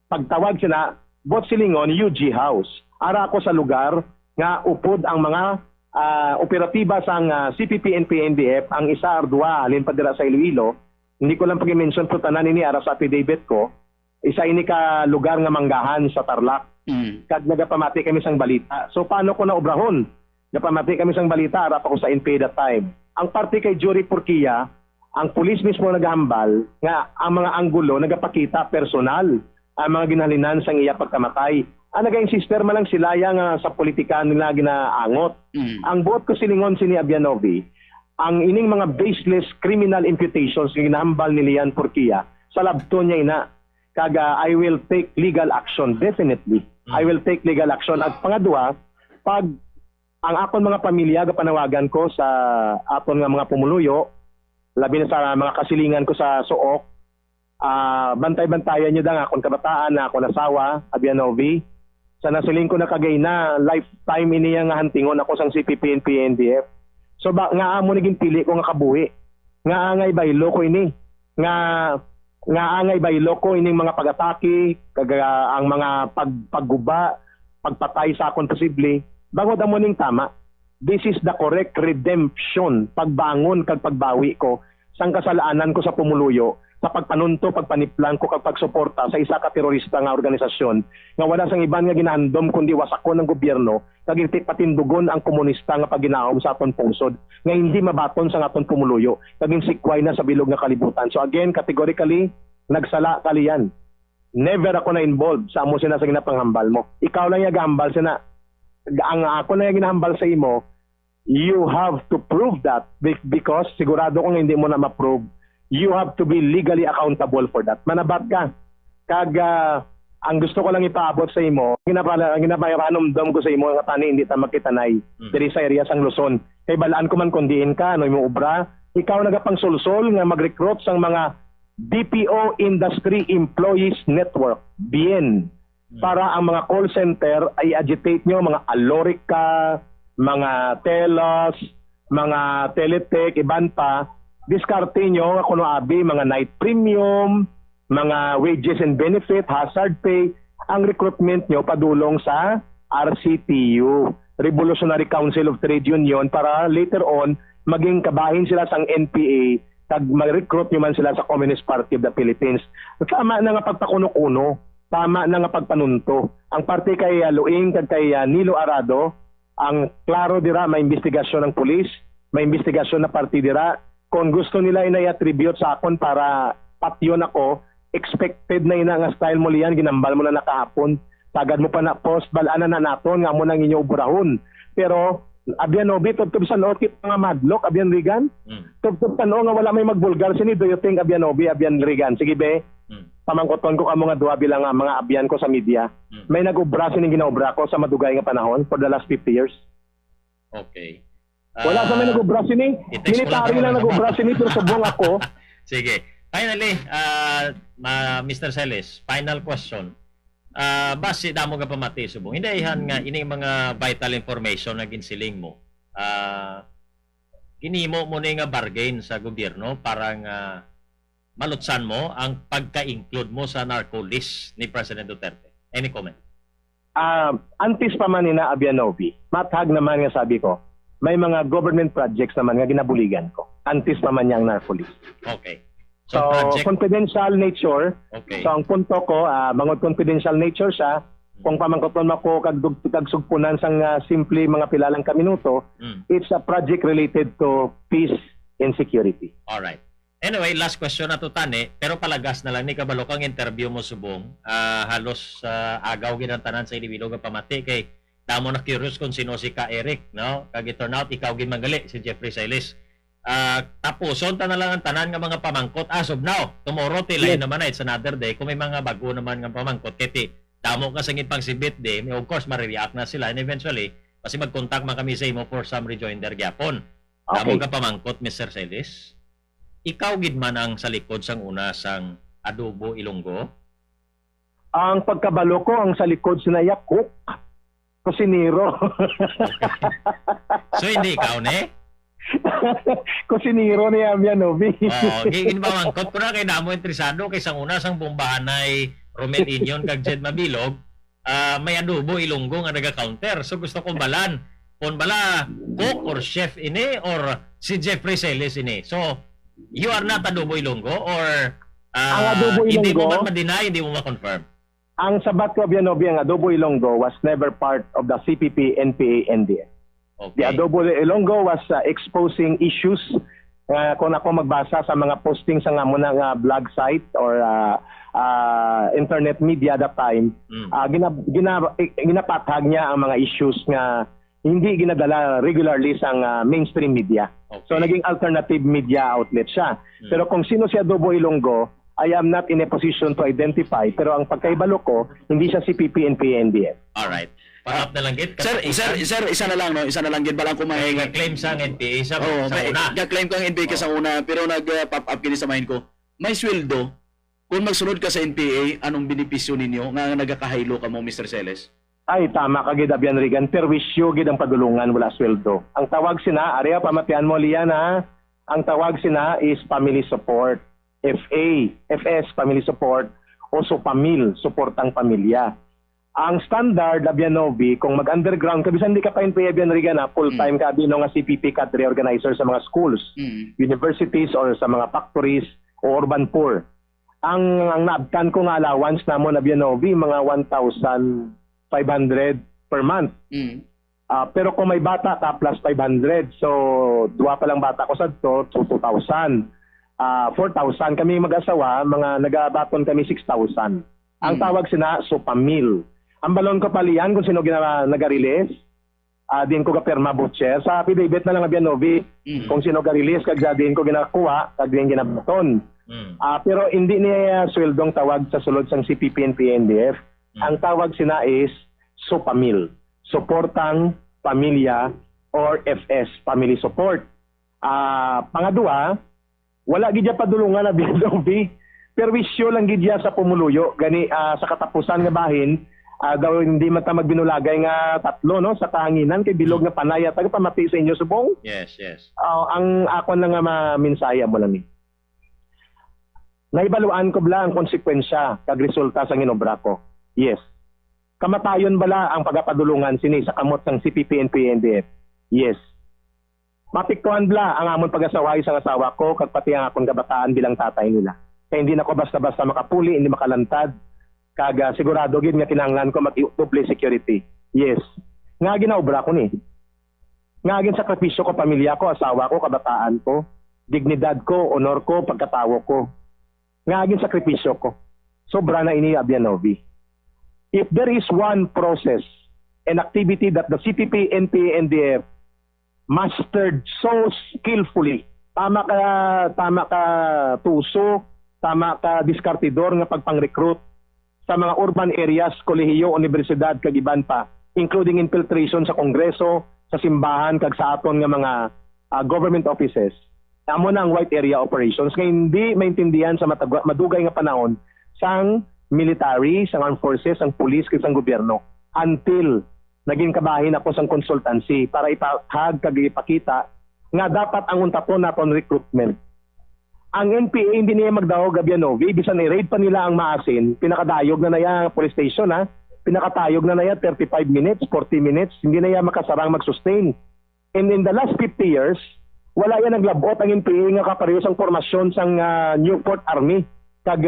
Pagtawag sila, bot silingon, UG house. Ara ko sa lugar nga upod ang mga operatiba sang CPP and PNDF, ang isa ardua halin pa dira sa Iloilo. Hindi ko lang pag-mention po tanan ini ara sa affidavit ko. Isa ini ka lugar nga manggahan sa Tarlac. Kag nagapamati kami sang balita. So paano ko na obrahon? Nagapamati kami sang balita ara pa ko sa NPA that time. Ang parte kay Jory Porquia, ang pulis mismo nagahambal nga ang mga anggulo nagapakita personal ang mga ginhalinan sang iya pagkamatay. Ang nag-insister man lang sila yang sa politika nila ginaangot. Ang buot ko silingon sini Abianobi, ang ining mga baseless criminal imputations nga ginahambal ni Lian Porquia, sa labto niya ina, kaga I will take legal action, definitely. I will take legal action. At pangadua, pag ang akon mga pamilya, panawagan ko sa aton nga mga pumuluyo, labi na sa mga kasilingan ko sa Suok, bantay-bantayan nyo da nga akong kabataan na akong asawa, Abianobi. Sa nasiling ko na kagay na lifetime iniya nga hantingon ako sang CPP and PNDF. So nga amo naging pili ko nga kabuhi. Nga angay baylo ko ini. Nga angay baylo ko ining mga pagatake, ang mga pagguba, pagpatay sa akon posible. Bangod amo ning tama. This is the correct redemption, pagbangon kag pagbawi ko sang kasalaanan ko sa pumuluyo, sa pagpanunto, pagpaniplan ko kag pagsuporta sa isa ka terorista nga organisasyon nga wala sang iban nga ginahandom kundi wasakon ng gobyerno kag patindugon ang komunista nga paginaom sa aton pungsod nga hindi mabaton sa aton pumuluyo kag sikway na sa bilog nga kalibutan. So again, categorically nagsala kaliyan. Never ako na involved sa amo sina sa ginapanghambal mo. Ikaw lang gahambal sina. Ang ako na ginahambal sa imo, you have to prove that because sigurado kung hindi mo na ma-prove, you have to be legally accountable for that. Manabat ka. Kag ang gusto ko lang ipaabot sa imo, ginapayanomdom ko sa imo nga tani hindi ta makitanay diri sa area sang Luzon. Kay balaan ko man kundiin ka ano imo obra, ikaw nagapang sulsol nga mag-recruit sang mga BPO Industry Employees Network, BIEN. Para ang mga call center ay agitate nyo, mga Alorica, mga Telos, mga Teletech, iban pa, diskarte nyo kung abi, mga night premium, mga wages and benefit, hazard pay, ang recruitment nyo padulong sa RCTU, Revolutionary Council of Trade Union, para later on, maging kabahin sila sa NPA, tag mag-recruit nyo man sila sa Communist Party of the Philippines. Tama na nga pagpakuno-kuno, tama na nga pagpanunto. Ang parte kay Luing kag kay Nilo Arado, ang klaro dira may investigasyon ng pulis, may investigasyon na parte dira. Kung gusto nila inay-attribute sa akon para patyon ako, expected na ina nga style mo liyan, ginambal mo na nakahapon. Tagad mo pa na post, balana na naton, nga mo nang inyo ubrahon. Pero, abyan Obi, tubtub sa notit nga madlock, abyan Rigan? Tubtub sa nga wala may magbulgar sini, do you think abyan Obi, abyan Rigan? Sige be, pamangkoton ko ka mga duwa bilang mga abyan ko sa media. May nag-ubra sining ginaubra ko sa madugay nga panahon for the last 50 years. Okay. Wala sa may nag-ubra sini. Military lang nag-ubra sini, pero subong ako. Sige. Finally, Mr. Celis, final question. Base damo ka pamati subong. Hindi ihan nga ini mga vital information na ginsiling mo. Ginimo mo ni nga bargain sa gobyerno para nga malutsan mo ang pagka-include mo sa narco list ni President Duterte. Any comment? Antis pa man nina Abianovi, mathag naman nga sabi ko, may mga government projects naman nga ginabuligan ko. Antis pa man niyang narco list. Okay. So confidential nature. Okay. So ang punto ko, mangod confidential nature siya. Kung pamangkoton mo ko kagsugpunan sang simple mga pilalang kaminuto, it's a project related to peace and security. All right. Anyway, last question na to tani, pero palagas na lang ni kabalo kang interview mo subong. Halos agaw ginantanan sa individuo nga pamati kay damo na curious kung sino si Ka Eric, no? Kag turn out ikaw ginmanggali si Jeffrey Siles. Tapuson ta na lang ang tanan nga mga pamangkot as of now. Tomorrow tilay naman it's another day. Kung may mga bago naman nga pamangkot kiti damo ka sangit pang sibit day, of course marireact na sila and eventually kasi mag-contact man kami sa imo for some rejoinder gyapon. Damo ka pamangkot Mr. Siles. Ikaw gid man ang sa likod sang una sang Adobo Ilonggo? Ang pagkabalo ko ang sa likod sinaya cook. Kusinero. So hindi ikaw ne? Kusinero ni Abianovi. Gigin ba mangkot ko na kay namo interesado kay sang una sang bombahanay Romel Inyon kag Jed Mabilog, may Adobo Ilonggo nga naga-counter. So gusto ko balan kung bala cook or chef ini or si Jeffrey Siles ini. So you are not Adobo Ilonggo or hindi mo man ma-deny, hindi mo ma-confirm? Ang sabat ko, Abianovi, ang Adobo Ilonggo was never part of the CPP, NPA, NDF. Okay. The Adobo Ilonggo was exposing issues. Kung ako magbasa sa mga posting sa nga muna nga blog site or internet media that time, ginapathag niya ang mga issues nga hindi ginadala regularly sa mainstream media. Okay. So naging alternative media outlet siya. Pero kung sino si Adobo Ilonggo, I am not in a position to identify. Pero ang pagkaibalo ko, hindi siya si PPNP NDF. Alright. Panap na lang gid. Sir, isa na lang no, isa na lang gid balang kumay claim sa NPA sa una. Ga-claim kang NPA ka sa una, pero nag-pop up kini sa mind ko. May sweldo. Kung magsunod ka sa NPA, anong benepisyo ninyo nga nagakahaylo ka mo Mr. Celes? Ay, tama ka gid Abian Regan. Perwisyo gid ang padulungan wala sweldo. Ang tawag sina, area pamatian mo liyan ha. Ang tawag sina is family support. FS, family support. O SUPAMIL, suportang pamilya. Ang standard, Abianovi, kung mag-underground ka, bisan di ka pa NPA Abian Regan ha, full-time ka no nga CPP cadre organizer sa mga schools, universities or sa mga factories o urban poor. Ang naabtan ko nga allowance namon Abianovi, mga 1,500 per month. Pero kung may bata ka, plus 500. So, dua pa lang bata ko sa to, so 2,000. 4,000. Kami mag-asawa, mga nagabaton kami 6,000. Ang tawag sina SUPAMIL. Ang balon ko palian kung sino nag-release. Din ko ka perma butcher. Sa affidavit na lang Abianovi, kung sino ga-release, kag din ko ginakuha, kag din ginabaton. Pero hindi niya sweldong tawag sa sulod sang CPP and PNDF. Ang tawag sina is SUPAMIL, Suportang Pamilya or FS, Family Support. Pangadua, wala gid padulungan na Abianovi. perwisyo lang gid sa pumuluyo gani sa katapusan nga bahin daw hindi man ta magbinulagay nga tatlo no sa kahanginan kay bilog nga panay taga pamati sa inyo subong. Yes, yes. Ang ako lang nga maminsaya mo lang ni. Naibaluan ko bala ang konsekwensya kag resulta sa ginobra ko. Yes. Kamatayon bala ang pagapadulungan sini sa kamot sang CPP and PNDF. Yes. Mapiktuhan bala ang amon pag-asaway sa asawa ko kag pati ang akong kabataan bilang tatay nila. Kaya hindi na ko basta-basta makapuli, hindi makalantad. Kag sigurado gid nga kinahanglan ko mag-double security. Yes. Nga ginaobra ko ni. Nga gin sakripisyo ko pamilya ko, asawa ko, kabataan ko, dignidad ko, honor ko, pagkatawo ko. Nga gin sakripisyo ko. Sobra na ini Abianovi. If there is one process and activity that the CPP, NPA, NDF mastered so skillfully, tama ka tuso, tama ka diskartidor nga pagpang-recruit sa mga urban areas, kolehiyo, universidad, kag iban pa, including infiltration sa kongreso, sa simbahan, kag sa aton nga mga government offices. Amo na ang white area operations nga hindi maintindihan sa madugay nga panahon sang military, sang armed forces, sang police, kag sang gobyerno until naging kabahin ako sang consultancy para ipahag kag ipakita nga dapat ang untapon naton recruitment. Ang NPA hindi niya magdahog Abianovi, bisan i-raid pa nila ang maasin, pinakadayog na naya police station pinakatayog na naya 35 minutes, 40 minutes, hindi na yan makasarang mag-sustain. And in the last 50 years, wala yan naglabot ang NPA nga kaparehos ang formasyon sang Newport Army kag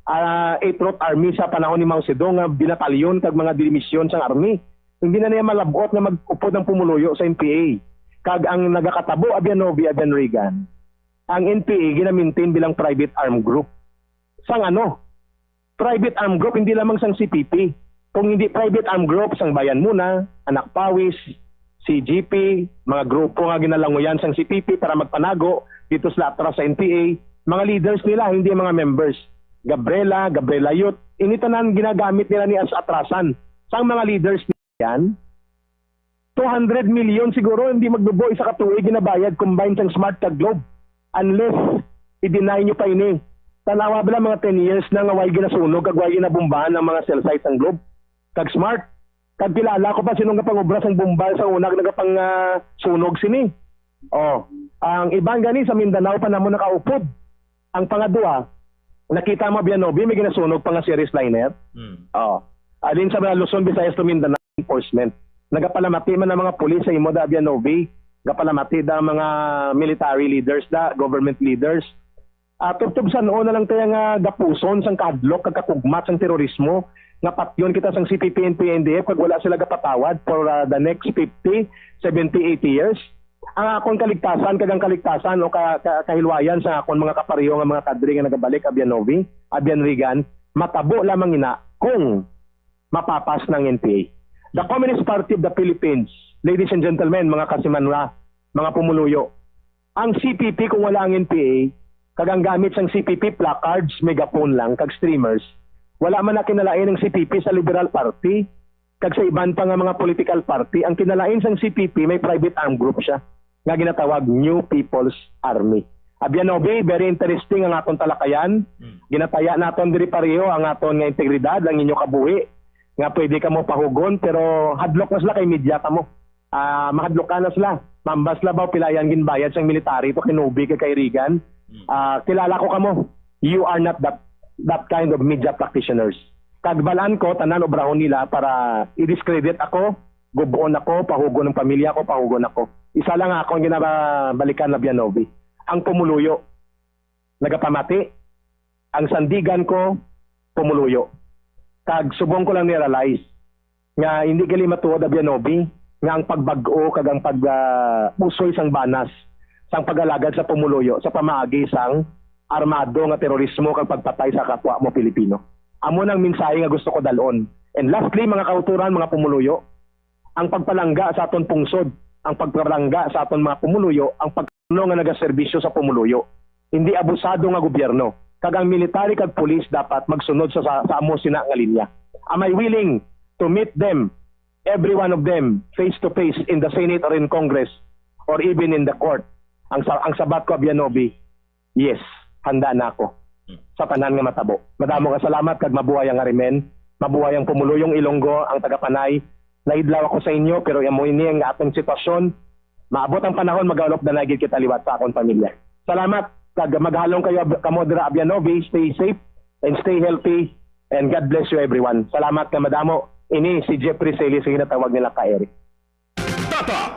8th Road Army sa panahon ni Mao Zedong nga binatalyon kag mga dimisyon sang army. Hindi na niya malabot nga mag-upod ng pumuluyo sa NPA. Kag ang nagakatabo Abianovi, Abian Regan, ang NPA ginamintin bilang private armed group. Sang ano? Private armed group hindi lamang sang CPP. Kung hindi private armed group sang Bayan Muna, Anak Pawis, CGP, mga grupo nga ginalanguyan sang CPP para magpanago dito sa atras sa NPA, mga leaders nila, hindi mga members. Gabriela Yut, initanan ginagamit nila ni as atrasan. Sang mga leaders niyan, 200 million siguro hindi magdubo isa ka tuig ginabayad combined sang Smart kag Globe. Unless i-deny nyo pa ini. Tanawa bala mga 10 years na nga way ginasunog kag way ginabumbahan ng mga cell sites ang Globe. Kag Smart. Kag kilala ko pa sinong nga pangobra sang bomba sa unang nagapang sunog sini. Ang ibang gani sa Mindanao pa namo nakaupod. Ang pangadua, nakita mo Abianovi may ginasunog pa nga series liner. Alin sa mga Luzon, Visayas to Mindanao enforcement. Nagapalamati man ang mga pulis sa imo da Abianovi, gapalamati da mga military leaders da, government leaders. Tubtub sa noon na lang tayo nga gapuson sang kadlok kag kakugmat sang terorismo nga patyon kita sang CPP and PNDF kag wala sila gapatawad for the next 50, 70, 80 years. Ang akong kaligtasan kag ang kaligtasan o kahilwayan sa akong mga kapareho nga mga kadre nga nagabalik Abianovi, Abian Regan, matabo lamang ina kung mapapas ng NPA. The Communist Party of the Philippines, ladies and gentlemen, mga kasimanra, mga pumuluyo. Ang CPP kung wala ang NPA, kag ang gamit sang CPP placards, megaphone lang, kag streamers, wala man na kinalain ng CPP sa Liberal Party, kag sa iban pa nga mga political party. Ang kinalain sang CPP may private armed group siya nga ginatawag New People's Army. Abianovi, very interesting ang aton talakayan. Ginataya naton diri pareho ang aton nga integridad, ang inyo kabuhi nga pwede ka mo pahugon pero hadlok na sila kay media ka mo. Mahadlok ka na sila. Mambas labaw pilayan ginbayad sang military to kinubi kay Regan. Kilala ko kamo. You are not that kind of media practitioners. Kagbalaan ko tanan obrahon nila para i-discredit ako, gubuon ako, pahugon ng pamilya ko, pahugon ako. Isa lang ako ang ginabalikan na Abianovi. Ang pumuluyo, nagapamati. Ang sandigan ko, pumuluyo. Kag subong ko lang ni-realize nga hindi gali matuod Abianovi nga ang pagbag-o kag ang pag-usoy sang banas sang pag-alagad sa pumuluyo sa pamaagi sang armado nga terorismo kag pagpatay sa kapwa mo Pilipino. Amo nang mensahe nga gusto ko dalon. And lastly, mga kauturan, mga pumuluyo, ang pagpalangga sa aton pungsod, ang pagpalangga sa aton mga pumuluyo, ang pagpuno nga nagaserbisyo sa pumuluyo. Hindi abusado nga gobyerno. Kag ang military kag police dapat magsunod sa amo sina nga linya. Am I willing to meet them, every one of them, face to face in the Senate or in Congress or even in the court? Ang sabat ko Abianovi, yes, handa na ako. sa tanan nga matabo. Madamo ka salamat kag mabuhay ang Arimen, mabuhay ang Pumuluyong Ilonggo, ang taga-Panay. Naidlaw ako sa inyo pero amo ini ang atong sitwasyon. Maabot ang panahon mag-alop na nagid kita liwat sa akong pamilya. Salamat kag maghalong kayo kamo dira Abianovi, stay safe and stay healthy and God bless you everyone. Salamat ka madamo. Ini si Jeffrey Celis, ginatawag nila ka Eric.